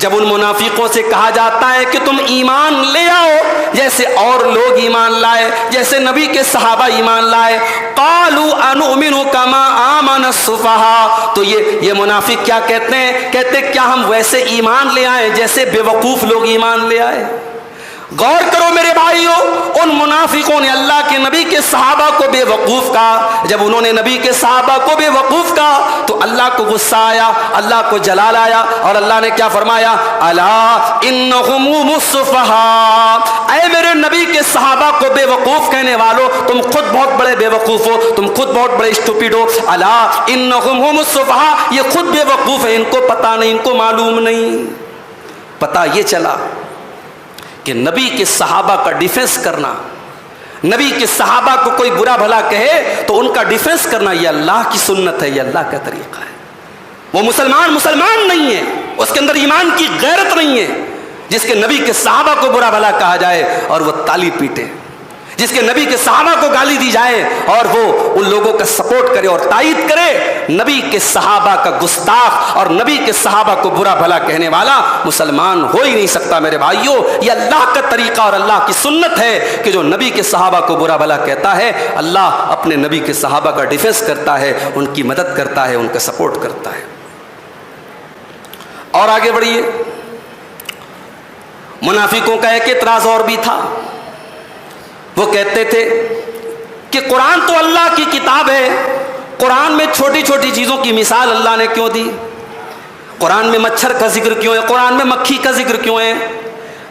جب ان منافقوں سے کہا جاتا ہے کہ تم ایمان لے آؤ جیسے اور لوگ ایمان لائے, جیسے نبی کے صحابہ ایمان لائے. قَالُوا أَنُؤْمِنُ كَمَا آمَنَ السُّفَهَاءُ, تو یہ منافق کیا کہتے ہیں, کہتے کیا ہم ویسے ایمان لے آئے جیسے بے وقوف لوگ ایمان لے آئے. غور کرو میرے بھائیو, ان منافقوں نے اللہ کے نبی کے صحابہ کو بے وقوف کہا. جب انہوں نے نبی کے صحابہ کو بے وقوف کہا تو اللہ کو غصہ آیا, اللہ کو جلال آیا, اور اللہ نے کیا فرمایا, الا انہم هم السفہاء, اے میرے نبی کے صحابہ کو بے وقوف کہنے والو, تم خود بہت بڑے بے وقوف ہو, تم خود بہت بڑے اسٹوپڈ ہو. الا انہم هم السفہاء, یہ خود بے وقوف ہے, ان کو پتہ نہیں, ان کو معلوم نہیں. پتہ یہ چلا کہ نبی کے صحابہ کا ڈیفنس کرنا, نبی کے صحابہ کو کوئی برا بھلا کہے تو ان کا ڈیفنس کرنا یہ اللہ کی سنت ہے, یہ اللہ کا طریقہ ہے. وہ مسلمان نہیں ہے, اس کے اندر ایمان کی غیرت نہیں ہے جس کے نبی کے صحابہ کو برا بھلا کہا جائے اور وہ تالی پیٹے, جس کے نبی کے صحابہ کو گالی دی جائے اور وہ ان لوگوں کا سپورٹ کرے اور تائید کرے، نبی کے صحابہ کا گستاخ اور نبی کے صحابہ کو برا بھلا کہنے والا مسلمان ہو ہی نہیں سکتا میرے بھائیوں۔ یہ اللہ کا طریقہ اور اللہ کی سنت ہے کہ جو نبی کے صحابہ کو برا بھلا کہتا ہے، اللہ اپنے نبی کے صحابہ کا ڈیفینس کرتا ہے، ان کی مدد کرتا ہے، ان کا سپورٹ کرتا ہے۔ اور آگے بڑھیے، منافقوں کا ایک اعتراض اور بھی تھا۔ وہ کہتے تھے کہ قرآن تو اللہ کی کتاب ہے، قرآن میں چھوٹی چھوٹی چیزوں کی مثال اللہ نے کیوں دی؟ قرآن میں مچھر کا ذکر کیوں ہے؟ قرآن میں مکھی کا ذکر کیوں ہے؟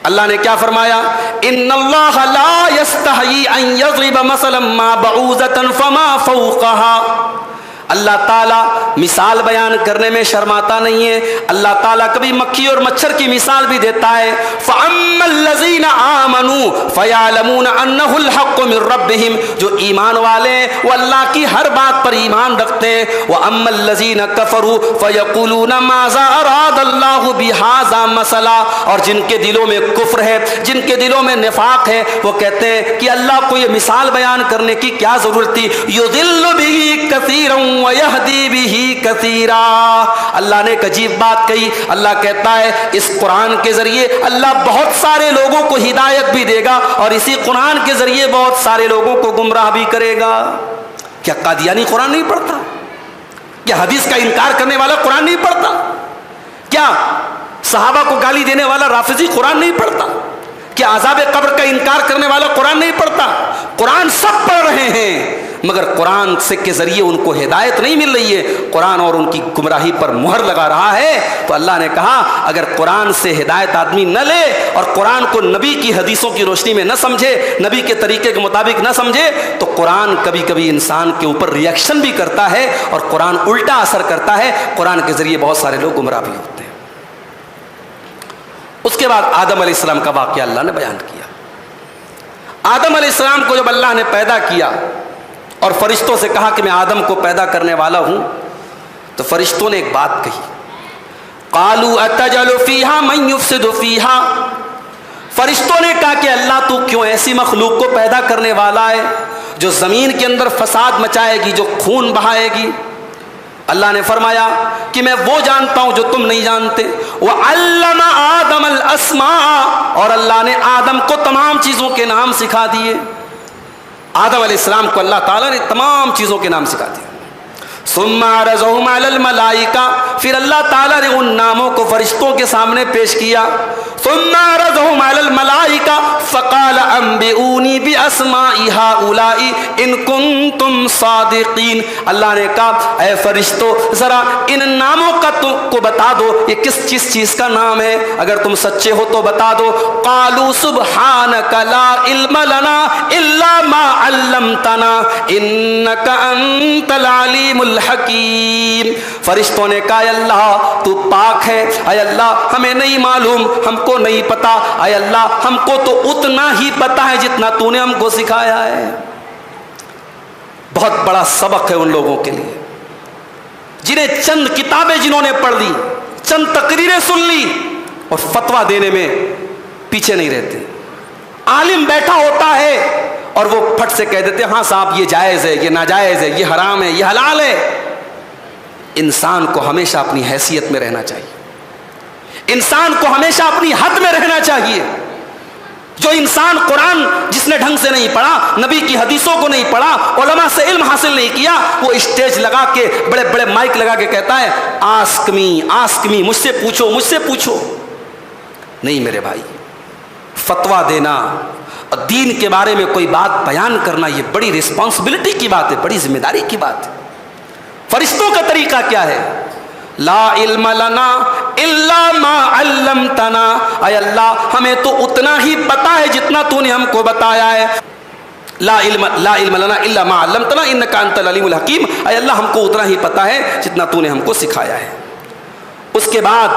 اللہ نے کیا فرمایا؟ ان اللہ لا یستحیی ان یضرب مثلا ما بعوضۃ فما فوقها۔ اللہ تعالیٰ مثال بیان کرنے میں شرماتا نہیں ہے، اللہ تعالیٰ کبھی مکھی اور مچھر کی مثال بھی دیتا ہے۔ فَأَمَّا الَّذِينَ آمَنُوا فَيَعْلَمُونَ أَنَّهُ الْحَقُّ مِن رَّبِّهِمْ، جو ایمان والے ہیں وہ اللہ کی ہر بات پر ایمان رکھتے ہیں۔ وَأَمَّا الَّذِينَ كَفَرُوا فَيَقُولُونَ مَاذَا أَرَادَ اللَّهُ بِهَذَا مَثَلًا، اور جن کے دلوں میں کفر ہے، جن کے دلوں میں نفاق ہے، وہ کہتے ہیں کہ اللہ کو یہ مثال بیان کرنے کی کیا ضرورت تھی؟ يُضِلُّ بِهِ كَثِيرًا وَيَهْدِي بِهِ كَثِيرًا۔ اللہ نے ایک عجیب بات کہی، اللہ کہتا ہے اس قرآن کے ذریعے اللہ بہت سارے لوگوں کو ہدایت بھی دے گا اور اسی قرآن کے ذریعے بہت سارے لوگوں کو گمراہ بھی کرے گا۔ کیا قادیانی قرآن نہیں پڑھتا؟ کیا حدیث کا انکار کرنے والا قرآن نہیں پڑھتا؟ کیا صحابہ کو گالی دینے والا رافضی قرآن نہیں پڑھتا؟ کیا عذاب قبر کا انکار کرنے والا قرآن نہیں پڑھتا؟ قرآن سب پڑھ رہے ہیں، مگر قرآن سے کے ذریعے ان کو ہدایت نہیں مل رہی ہے، قرآن اور ان کی گمراہی پر مہر لگا رہا ہے۔ تو اللہ نے کہا اگر قرآن سے ہدایت آدمی نہ لے اور قرآن کو نبی کی حدیثوں کی روشنی میں نہ سمجھے، نبی کے طریقے کے مطابق نہ سمجھے، تو قرآن کبھی کبھی انسان کے اوپر ریئیکشن بھی کرتا ہے اور قرآن الٹا اثر کرتا ہے، قرآن کے ذریعے بہت سارے لوگ گمراہ بھی ہوتے ہیں۔ اس کے بعد آدم علیہ السلام کا واقعہ اللہ نے بیان کیا۔ آدم علیہ السلام کو جب اللہ نے پیدا کیا اور فرشتوں سے کہا کہ میں آدم کو پیدا کرنے والا ہوں، تو فرشتوں نے ایک بات کہی، قالوا اتجعل فیہا من یفسد فیہا۔ فرشتوں نے کہا کہ اللہ تو کیوں ایسی مخلوق کو پیدا کرنے والا ہے جو زمین کے اندر فساد مچائے گی، جو خون بہائے گی؟ اللہ نے فرمایا کہ میں وہ جانتا ہوں جو تم نہیں جانتے۔ وَعَلَّمَ آدَمَ الْأَسْمَاءَ، اور اللہ نے آدم کو تمام چیزوں کے نام سکھا دیے۔ آدم علیہ السلام کو اللہ تعالیٰ نے تمام چیزوں کے نام سکھا دیے۔ ثُمَّ عَرَضَهُمْ عَلَى الْمَلَائِكَةِ، پھر اللہ تعالیٰ نے ان ناموں کو فرشتوں کے سامنے پیش کیا۔ ثُمَّ عَرَضَهُمْ عَلَى الْمَلَائِكَةِ فَقَالَ أَنبِئُونِي بِأَسْمَاءِ هَؤُلَاءِ إِن كُنتُمْ صَادِقِينَ۔ اللہ نے کہا اے فرشتوں ذرا ان ناموں کا تم کو بتا دو، یہ کس چیز کا نام ہے، اگر تم سچے ہو تو بتا دو۔ قَالُوا سُبْحَانَكَ لَا عِلْمَ لَنَا إِلَّا مَا عَلَّمْتَنَا إِنَّكَ أَنْتَ الْعَلِيمُ الحکیم۔ فرشتوں نے کہا اے اللہ تو پاک ہے، اے اللہ ہمیں نہیں معلوم، ہم کو نہیں پتا، اے اللہ ہم کو تو اتنا ہی پتا ہے جتنا تو نے ہم کو سکھایا ہے۔ بہت بڑا سبق ہے ان لوگوں کے لیے جنہیں چند کتابیں جنہوں نے پڑھ لی، چند تقریریں سن لی اور فتویٰ دینے میں پیچھے نہیں رہتے۔ عالم بیٹھا ہوتا ہے اور وہ پھٹ سے کہہ دیتے ہاں صاحب یہ جائز ہے، یہ ناجائز ہے، یہ حرام ہے، یہ حلال ہے۔ انسان کو ہمیشہ اپنی حیثیت میں رہنا چاہیے، انسان کو ہمیشہ اپنی حد میں رہنا چاہیے۔ جو انسان قرآن جس نے ڈھنگ سے نہیں پڑھا، نبی کی حدیثوں کو نہیں پڑھا، علماء سے علم حاصل نہیں کیا، وہ اسٹیج لگا کے بڑے بڑے مائک لگا کے کہتا ہے آسک می، مجھ سے پوچھو، مجھ سے پوچھو۔ نہیں میرے بھائی، فتویٰ دینا اور دین کے بارے میں کوئی بات بیان کرنا یہ بڑی رسپانسبلٹی کی بات ہے، بڑی ذمہ داری کی بات ہے۔ فرشتوں کا طریقہ کیا ہے؟ لا علم لنا الا ما علمتنا، اے اللہ ہمیں تو اتنا ہی پتا ہے جتنا تو نے ہم کو بتایا ہے۔ لا علم لنا الا ما علمتنا انک انت العلیم الحکیم، اے اللہ ہم کو اتنا ہی پتا ہے جتنا تو نے ہم کو سکھایا ہے۔ اس کے بعد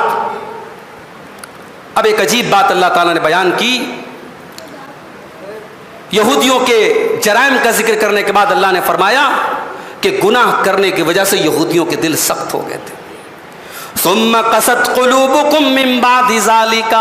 اب ایک عجیب بات اللہ تعالیٰ نے بیان کی۔ یہودیوں کے جرائم کا ذکر کرنے کے بعد اللہ نے فرمایا کہ گناہ کرنے کی وجہ سے یہودیوں کے دل سخت ہو گئے تھے۔ ثم قست قلوبکم من بعد ذالک،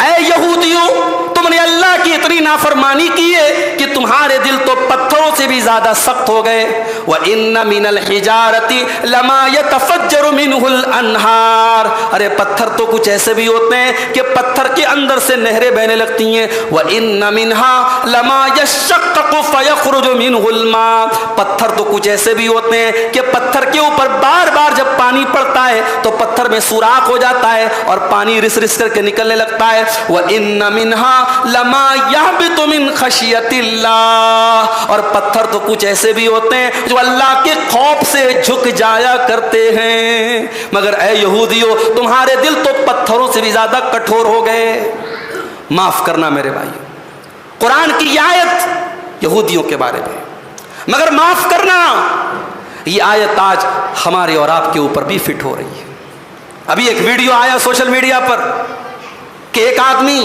اے یہودیوں تم نے اللہ کی اتنی نافرمانی کی ہے کہ تمہارے دل تو پتھروں سے بھی زیادہ سخت ہو گئے. وَإِنَّ مِنَ الْحِجَارَةِ لَمَا يَتَفَجَّرُ مِنْهُ الْأَنْهَارُ اے پتھر تو کچھ ایسے بھی ہوتے ہیں کہ پتھر کے اندر سے نہریں بہنے لگتی ہیں. وَإِنَّ مِنْهَا لَمَا يَشَّقَّقُ فَيَخْرُجُ مِنْهُ الْمَاءُ پتھر تو کچھ ایسے بھی ہوتے ہیں کہ پتھر کے اوپر بار بار جب پانی پڑتا ہے تو پتھر میں سوراخ ہو جاتا ہے اور پانی رس رس کر کے نکلنے لگتا ہے. وَإِنَّ مِنْهَا لَمَا يَهْبِطُ مِنْ خَشْيَةِ اللَّهِ اور پتھر تو کچھ ایسے بھی ہوتے ہیں جو اللہ کے خوف سے جھک جایا کرتے ہیں. مگر اے یہودیوں تمہارے دل تو پتھروں سے بھی زیادہ کٹھور ہو گئے. معاف کرنا میرے بھائی، قرآن کی یہ آیت یہودیوں کے بارے میں، مگر معاف کرنا یہ آیت آج ہمارے اور آپ کے اوپر بھی فٹ ہو رہی ہے. ابھی ایک ویڈیو آیا سوشل میڈیا پر کہ ایک آدمی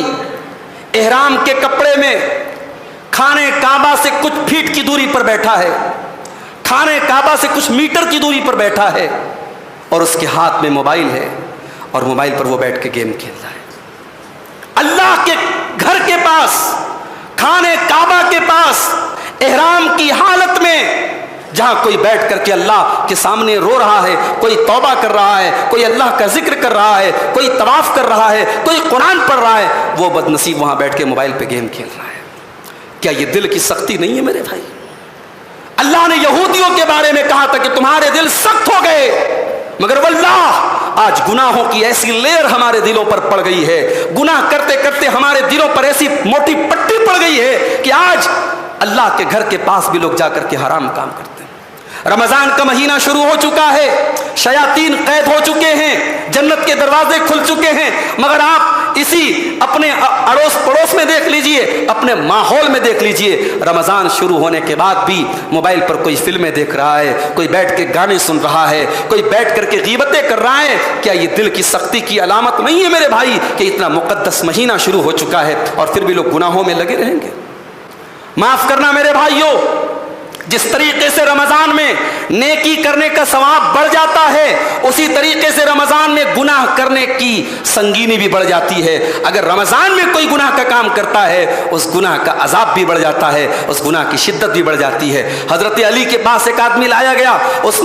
احرام کے کپڑے میں خانے کعبہ سے کچھ فیٹ کی دوری پر بیٹھا ہے، خانے کعبہ سے کچھ میٹر کی دوری پر بیٹھا ہے، اور اس کے ہاتھ میں موبائل ہے اور موبائل پر وہ بیٹھ کے گیم کھیل رہا ہے. اللہ کے گھر کے پاس، خانے کعبہ کے پاس، احرام کی حالت میں، جہاں کوئی بیٹھ کر کے اللہ کے سامنے رو رہا ہے، کوئی توبہ کر رہا ہے، کوئی اللہ کا ذکر کر رہا ہے، کوئی طواف کر رہا ہے، کوئی قرآن پڑھ رہا ہے، وہ بد نصیب وہاں بیٹھ کے موبائل پہ گیم کھیل رہا ہے. کیا یہ دل کی سختی نہیں ہے میرے بھائی؟ اللہ نے یہودیوں کے بارے میں کہا تھا کہ تمہارے دل سخت ہو گئے، مگر واللہ آج گناہوں کی ایسی لیر ہمارے دلوں پر پڑ گئی ہے، گناہ کرتے کرتے ہمارے دلوں پر ایسی موٹی پٹی پڑ گئی ہے کہ آج اللہ کے گھر کے پاس بھی لوگ جا کر کے حرام کام کرتے ہیں. رمضان کا مہینہ شروع ہو چکا ہے، شیاطین قید ہو چکے ہیں، جنت کے دروازے کھل چکے ہیں، مگر آپ اسی اپنے اڑوس پڑوس میں دیکھ لیجئے، اپنے ماحول میں دیکھ لیجئے، رمضان شروع ہونے کے بعد بھی موبائل پر کوئی فلمیں دیکھ رہا ہے، کوئی بیٹھ کے گانے سن رہا ہے، کوئی بیٹھ کر کے غیبتیں کر رہا ہے. کیا یہ دل کی سختی کی علامت نہیں ہے میرے بھائی کہ اتنا مقدس مہینہ شروع ہو چکا ہے اور پھر بھی لوگ گناہوں میں لگے رہیں گے؟ معاف کرنا میرے بھائیوں، جس طریقے سے رمضان میں نیکی کرنے کا ثواب بڑھ جاتا ہے، اسی طریقے سے رمضان میں گناہ کرنے کی سنگینی بھی بڑھ جاتی ہے. اگر رمضان میں کوئی گناہ کا کام کرتا ہے، اس گناہ کا عذاب بھی بڑھ جاتا ہے، اس گناہ کی شدت بھی بڑھ جاتی ہے. حضرت علی کے پاس ایک آدمی لایا گیا، اس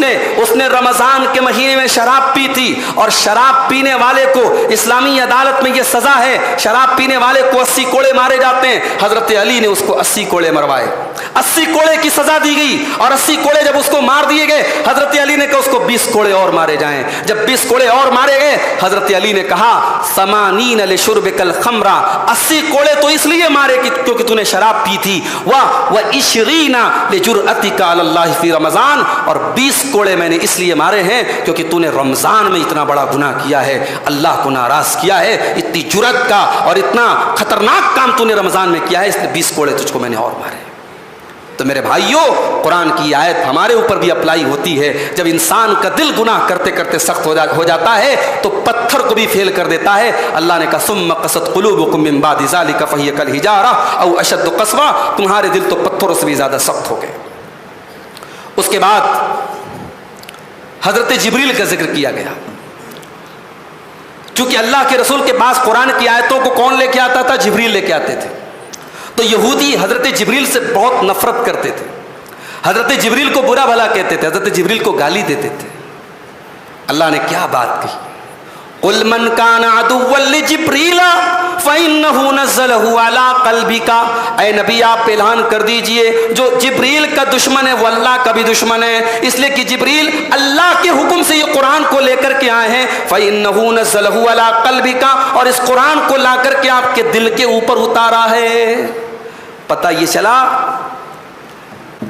نے رمضان کے مہینے میں شراب پی تھی، اور شراب پینے والے کو اسلامی عدالت میں یہ سزا ہے، شراب پینے والے کو 80 کوڑے مارے جاتے ہیں. حضرت علی نے اس کو 80 کوڑے مروائے، 80 کوڑے کی سزا دی گئی، اور 80 کوڑے جب اس کو مار دیے گئے، حضرت علی نے کہا اس کو 20 کوڑے اور مارے جائیں. جب 20 کوڑے اور مارے گئے، حضرت علی نے کہا 80 لشربک الخمر، 80 کوڑے تو اس لیے مارے کیونکہ تو نے شراب پی تھی، و20 لجرأتک علی اللہ فی رمضان، اور 20 کوڑے میں نے اس لیے مارے ہیں کیونکہ تو نے رمضان میں اتنا بڑا گناہ کیا ہے، اللہ کو ناراض کیا ہے، اتنی جرأت کا اور اتنا خطرناک کام تو نے رمضان میں کیا ہے، اس لیے 20 کوڑے تجھ کو میں نے اور مارے. تو میرے بھائیوں، قرآن کی آیت ہمارے اوپر بھی اپلائی ہوتی ہے. جب انسان کا دل گناہ کرتے کرتے سخت ہو جاتا ہے تو پتھر کو بھی فیل کر دیتا ہے. اللہ نے کہا ثم قست قلوبکم من بعد ذلک فہی کالحجارہ او اشد قسوہ، تمہارے دل تو پتھروں سے بھی زیادہ سخت ہو گئے. اس کے بعد حضرت جبریل کا ذکر کیا گیا. چونکہ اللہ کے رسول کے پاس قرآن کی آیتوں کو کون لے کے آتا تھا؟ جبریل لے کے آتے تھے. تو یہودی حضرت جبریل سے بہت نفرت کرتے تھے، حضرت جبریل کو برا بھلا کہتے تھے، حضرت جبریل کو گالی دیتے تھے. اللہ نے کیا بات کہی؟ قل من کان عدوا لجبریل فإنه نزله على قلبك، اے نبی آپ اعلان کر دیجئے جو جبریل کا دشمن ہے وہ اللہ کا بھی دشمن ہے، اس لیے کہ جبریل اللہ کے حکم سے یہ قرآن کو لے کر کے آئے ہیں. فإنه نزله على قلبك، اور اس قرآن کو لا کر کے آپ کے دل کے اوپر اتارا ہے. پتہ یہ چلا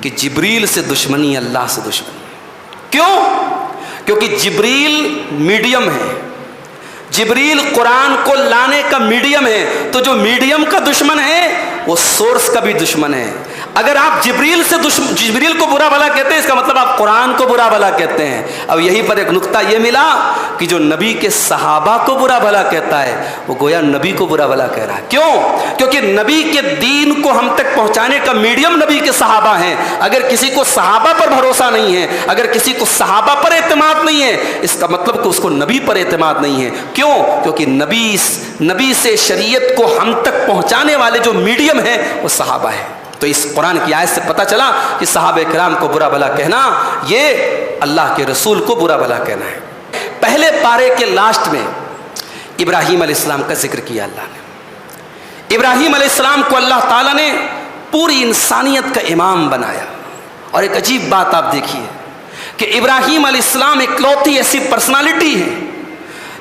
کہ جبریل سے دشمنی اللہ سے دشمنی. کیوں؟ کیونکہ جبریل میڈیم ہے، جبریل قرآن کو لانے کا میڈیم ہے. تو جو میڈیم کا دشمن ہے وہ سورس کا بھی دشمن ہے. اگر آپ جبریل کو برا بھلا کہتے ہیں اس کا مطلب آپ قرآن کو برا بھلا کہتے ہیں. اب یہیں پر ایک نقطہ یہ ملا کہ جو نبی کے صحابہ کو برا بھلا کہتا ہے وہ گویا نبی کو برا بھلا کہہ رہا ہے. کیوں؟ کیونکہ نبی کے دین کو ہم تک پہنچانے کا میڈیم نبی کے صحابہ ہیں. اگر کسی کو صحابہ پر بھروسہ نہیں ہے, اگر کسی کو صحابہ پر اعتماد نہیں ہے, اس کا مطلب کہ اس کو نبی پر اعتماد نہیں ہے. کیوں؟ کیونکہ نبی سے شریعت کو ہم تک پہنچانے والے جو میڈیم ہیں وہ صحابہ ہیں. تو اس قرآن کی آیت سے پتہ چلا کہ صحابہ کرام کو برا بھلا کہنا یہ اللہ کے رسول کو برا بھلا کہنا ہے. پہلے پارے کے لاسٹ میں ابراہیم علیہ السلام کا ذکر کیا اللہ نے. ابراہیم علیہ السلام کو اللہ تعالیٰ نے پوری انسانیت کا امام بنایا. اور ایک عجیب بات آپ دیکھیے کہ ابراہیم علیہ السلام اکلوتی ایسی پرسنالٹی ہے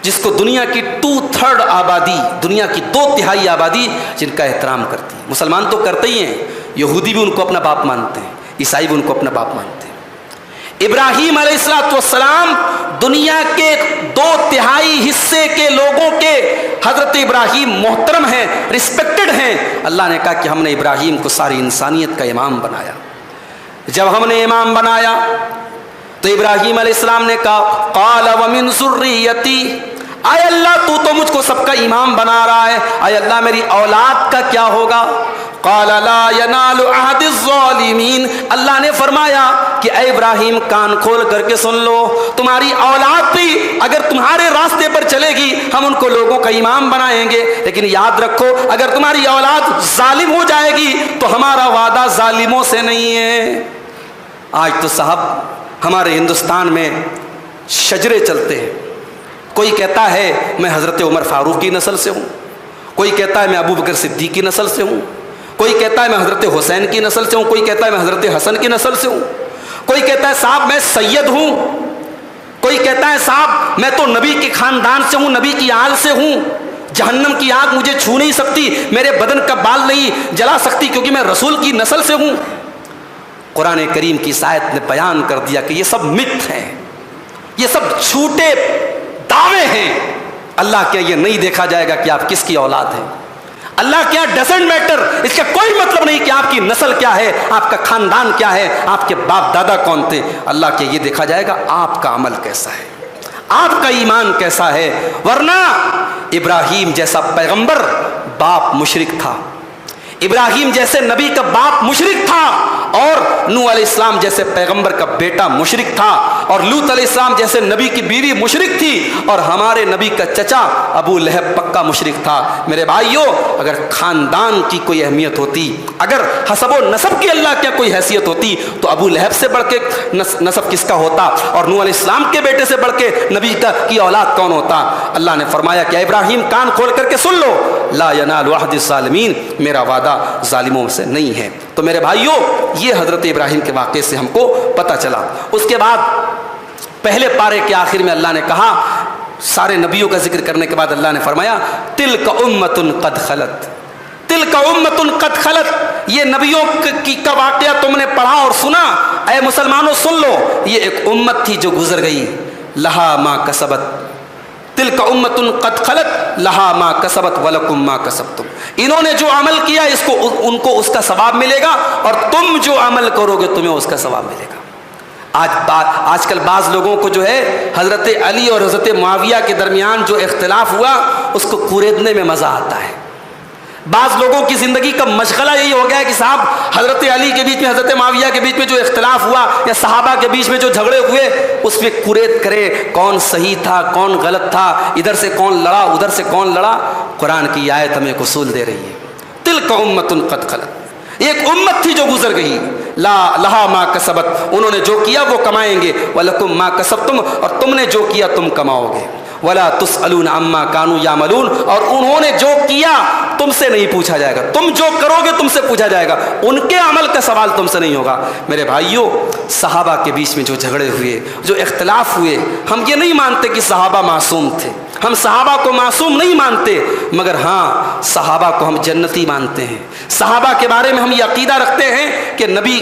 جس کو دنیا کی 2/3 آبادی, دنیا کی 2/3 آبادی جن کا احترام کرتی ہے. مسلمان تو کرتے ہی ہیں, یہودی بھی ان کو اپنا باپ مانتے ہیں, عیسائی بھی ان کو اپنا باپ مانتے ہیں. ابراہیم علیہ السلام دنیا کے 2/3 حصے کے لوگوں کے حضرت ابراہیم محترم ہیں, رسپیکٹڈ ہیں. اللہ نے کہا کہ ہم نے ابراہیم کو ساری انسانیت کا امام بنایا. جب ہم نے امام بنایا تو ابراہیم علیہ السلام نے کہا قال ومن ذریتی, اے اللہ تو مجھ کو سب کا امام بنا رہا ہے, اے اللہ میری اولاد کا کیا ہوگا؟ قال لا ینال عہد الظالمین, اللہ نے فرمایا کہ اے ابراہیم کان کھول کر کے سن لو, تمہاری اولاد بھی اگر تمہارے راستے پر چلے گی ہم ان کو لوگوں کا امام بنائیں گے, لیکن یاد رکھو اگر تمہاری اولاد ظالم ہو جائے گی تو ہمارا وعدہ ظالموں سے نہیں ہے. آج تو صاحب ہمارے ہندوستان میں شجرے چلتے ہیں. کوئی کہتا ہے میں حضرت عمر فاروق کی نسل سے ہوں, کوئی کہتا ہے میں ابو بکر صدیق کی نسل سے ہوں, کوئی کہتا ہے میں حضرت حسین کی نسل سے ہوں, کوئی کہتا ہے میں حضرت حسن کی نسل سے ہوں, کوئی کہتا ہے صاحب میں سید ہوں, کوئی کہتا ہے صاحب میں تو نبی کے خاندان سے ہوں, نبی کی آل سے ہوں, جہنم کی آگ مجھے چھو نہیں سکتی, میرے بدن کا بال نہیں جلا سکتی کیونکہ میں رسول کی نسل سے ہوں. قرآن کریم کی آیت نے بیان کر دیا کہ یہ سب مت ہیں, یہ سب جھوٹے دعوے ہیں. اللہ کیا یہ نہیں دیکھا جائے گا کہ آپ کس کی اولاد ہیں؟ اللہ کیا ڈزنٹ میٹر, اس کا کوئی مطلب نہیں کہ آپ کی نسل کیا ہے, آپ کا خاندان کیا ہے, آپ کے باپ دادا کون تھے. اللہ کیا یہ دیکھا جائے گا آپ کا عمل کیسا ہے, آپ کا ایمان کیسا ہے. ورنہ ابراہیم جیسا پیغمبر باپ مشرک تھا, ابراہیم جیسے نبی کا باپ مشرک تھا, اور نوح علیہ السلام جیسے پیغمبر کا بیٹا مشرک تھا, اور لوط علیہ السلام جیسے نبی کی بیوی مشرک تھی, اور ہمارے نبی کا چچا ابو لہب پکا مشرک تھا. میرے بھائیوں اگر خاندان کی کوئی اہمیت ہوتی, اگر حسب و نسب کی اللہ کیا کوئی حیثیت ہوتی تو ابو لہب سے بڑھ کے نسب کس کا ہوتا, اور نوح علیہ السلام کے بیٹے سے بڑھ کے نبی کی اولاد کون ہوتا. اللہ نے فرمایا کہ ابراہیم کان کھول کر کے سن لو, لا ینال عہد الظالمین, میرا وعدہ ظالموں سے نہیں ہے. تو میرے بھائیوں یہ حضرت ابراہیم کے واقعے سے ہم کو پتہ چلا. اس کے بعد پہلے پارے کے آخر میں اللہ نے کہا, سارے نبیوں کا ذکر کرنے کے بعد اللہ نے فرمایا تلک امۃ قد خلت, تلک امۃ قد خلت, یہ نبیوں کا واقعہ تم نے پڑھا اور سنا, اے مسلمانوں سن لو, یہ ایک امت تھی جو گزر گئی, لہا ما کسبت, تلک امۃ قد خلت لہا ما کسبت ولکم ما کسبتم, انہوں نے جو عمل کیا ان کو اس کا ثواب ملے گا, اور تم جو عمل کرو گے تمہیں اس کا ثواب ملے گا. آج کل بعض لوگوں کو جو ہے حضرت علی اور حضرت معاویہ کے درمیان جو اختلاف ہوا اس کو کوریدنے میں مزہ آتا ہے. بعض لوگوں کی زندگی کا مشغلہ یہی ہو گیا ہے کہ صاحب حضرت علی کے بیچ میں حضرت معاویہ کے بیچ میں جو اختلاف ہوا یا صحابہ کے بیچ میں جو جھگڑے ہوئے اس میں قرید کرے کون صحیح تھا کون غلط تھا, ادھر سے کون لڑا ادھر سے کون لڑا. قرآن کی آیت ہمیں اصول دے رہی ہے, تلک امۃ قد خلت, ایک امت تھی جو گزر گئی, لا لہا ما کسبت, انہوں نے جو کیا وہ کمائیں گے, ولکم ما کسبتم, اور تم نے جو کیا تم کماؤ گے, ولا تسألون عما كانوا يعملون, اور انہوں نے جو کیا تم سے نہیں پوچھا جائے گا, تم جو کرو گے تم سے پوچھا جائے گا, ان کے عمل کا سوال تم سے نہیں ہوگا. میرے بھائیوں صحابہ کے بیچ میں جو جھگڑے ہوئے جو اختلاف ہوئے, ہم یہ نہیں مانتے کہ صحابہ معصوم تھے, ہم صحابہ کو معصوم نہیں مانتے, مگر ہاں صحابہ کو ہم جنتی مانتے ہیں, صحابہ کے بارے میں ہم یہ عقیدہ رکھتے ہیں کہ نبی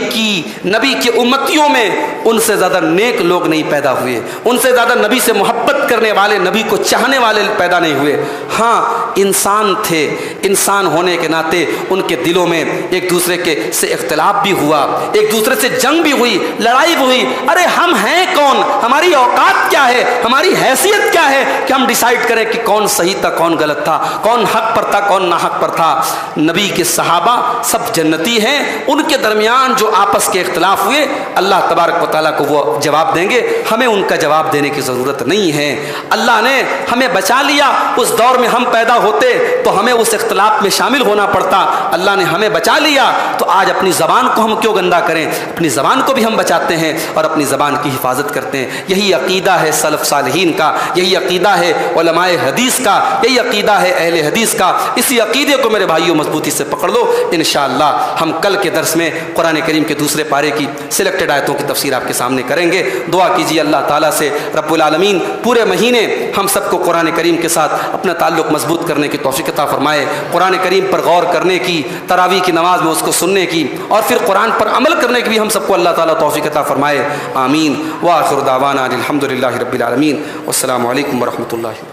کی امتیوں میں ان سے زیادہ نیک لوگ نہیں پیدا ہوئے، ان سے زیادہ نبی سے محبت کرنے والے، نبی کو چاہنے والے پیدا نہیں ہوئے۔ ہاں انسان تھے، انسان ہونے کے ناطے ان کے دلوں میں ایک دوسرے سے اختلاف بھی ہوا، ایک دوسرے سے جنگ بھی ہوئی، لڑائی بھی ہوئی۔ ارے ہم ہیں کون؟ ہماری اوقات کیا ہے؟ ہماری حیثیت کیا ہے کہ ہم ڈیسائیڈ کریں کہ کون صحیح تھا، کون غلط تھا، کون حق پر تھا، کون ناحق پر تھا؟ نبی کے صحابہ سب جنتی ہیں، ان کے درمیان جو آپس کے اختلاف ہوئے اللہ تبارک و تعالیٰ کو وہ جواب دیں گے، ہمیں ان کا جواب دینے کی ضرورت نہیں ہے۔ اللہ نے ہمیں بچا لیا، اس دور میں ہم پیدا ہوتے تو ہمیں اس اختلاف میں شامل ہونا پڑتا، اللہ نے ہمیں بچا لیا تو آج اپنی زبان کو ہم کیوں گندا کریں؟ اپنی زبان کو بھی ہم بچاتے ہیں اور اپنی زبان کی حفاظت کرتے ہیں۔ یہی عقیدہ ہے سلف صالحین کا، یہی عقیدہ ہے علماء حدیث کا، یہی عقیدہ ہے اہل حدیث کا۔ اسی عقیدے کو میرے بھائیوں مضبوطی سے پکڑ لو، انشاءاللہ ہم کل کے درس میں قرآن کریم کے دوسرے پارے کی سلیکٹڈ آیتوں کی تفسیر آپ کے سامنے کریں گے۔ دعا کیجیے اللہ تعالیٰ سے رب العالمین پورے مہینے ہم سب کو قرآن کریم کے ساتھ اپنا تعلق مضبوط کرنے کی توفیق عطا فرمائے، قرآن کریم پر غور کرنے کی، تراویح کی نماز میں اس کو سننے کی اور پھر قرآن پر عمل کرنے کی بھی ہم سب کو اللہ تعالیٰ توفیق عطا فرمائے، آمین۔ وآخر دعوانا الحمد للہ رب العالمین، والسلام علیکم ورحمۃ اللہ۔